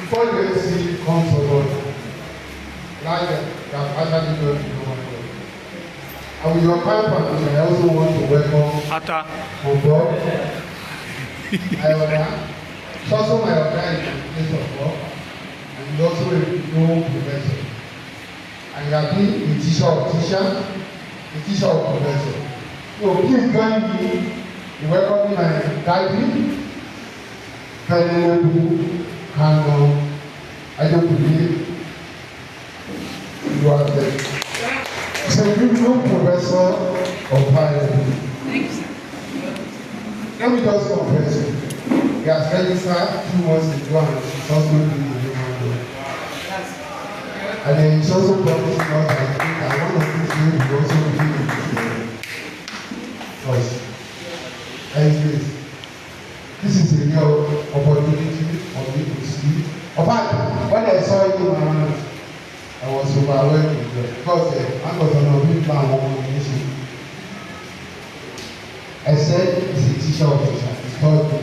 Before the AC comes forward, like that actually don't know. And with your kind permission, I also want to welcome Ata. on board. It's also my organization in place of work, and he's also a new professor. And he has been a teacher of teacher, a teacher of professor. So please join me in welcoming my daddy, Kanobu, Kano, Ayokuli. You are the new professor of biology. Let me just confess you. He has registered 2 months ago and he's also doing the human work. And then he's also promising us that one of these days will also be us. Anyways, this is a real opportunity for me to see. In fact, when I saw him around, I was overwhelmed with them because I was on a big plan of combination. I said he's a teacher of teacher. He's taught me.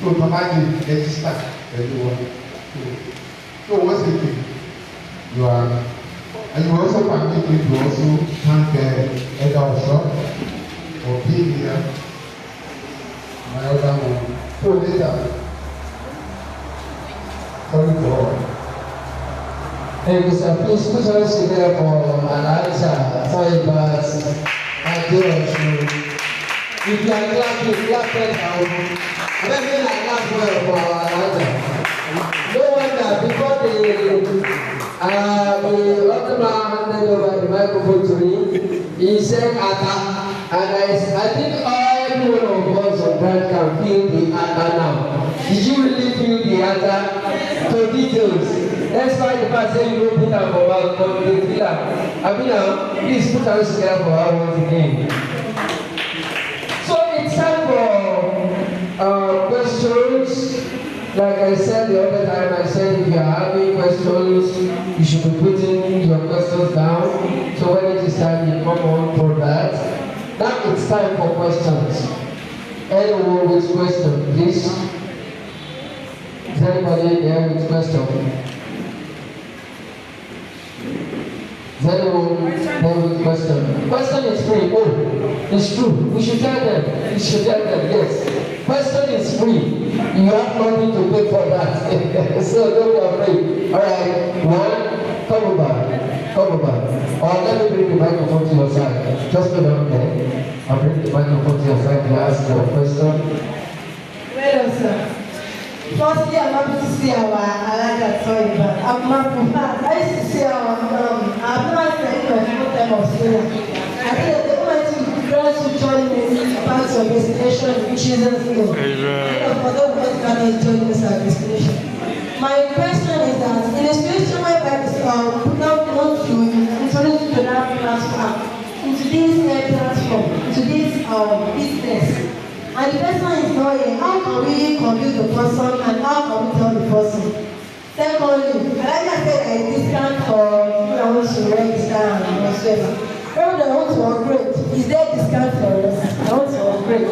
So normally register everyone. So once again, you are, and you also permit me to also thank Ado for being here. My other one. So later, sorry for all. Thank you, sir. Please put your hands together for Alh Toyibat Adeosun. If you are clapping, clap it out. Let me clap well for Alh. No wonder because the other man handed over the microphone to me, he said Ata, and I think every one of us on ground can feel the Ata now. Did you really feel the Ata? To details. That's why the pastor said you don't put up for our community. Abina, please put us together for our once again. So it's time for questions. Like I said the other time, I said if you are having questions, you should be putting your questions down. So when it is time, you come on for that. Now it's time for questions. Anyone with question, please? Is anybody there with question? Very good question. Question is free. Oh, it's true. We should tell them. We should tell them, yes. Question is free. You have money to pay for that. So don't be afraid. Alright, one, come over. Come over. Or let me bring the microphone to your side. Just go down there. I'll bring the microphone to your side to ask your question. Well, sir. Firstly, I'm happy to see our Alh Toyibat. I'm not I used to see our I've never spent my full time of student. I think that the moment you cross to join me, pass your destination in Jesus' name. For those who cannot join us at destination. My question is that in a situation whereby we now want to introduce to that platform, into this platform, into this business. And the person is not here. How can we convince the person and how can we tell the person? Secondly, like I said, I discount for people that want to register and whatsoever. People that want to upgrade, is there a discount for us? I want to upgrade.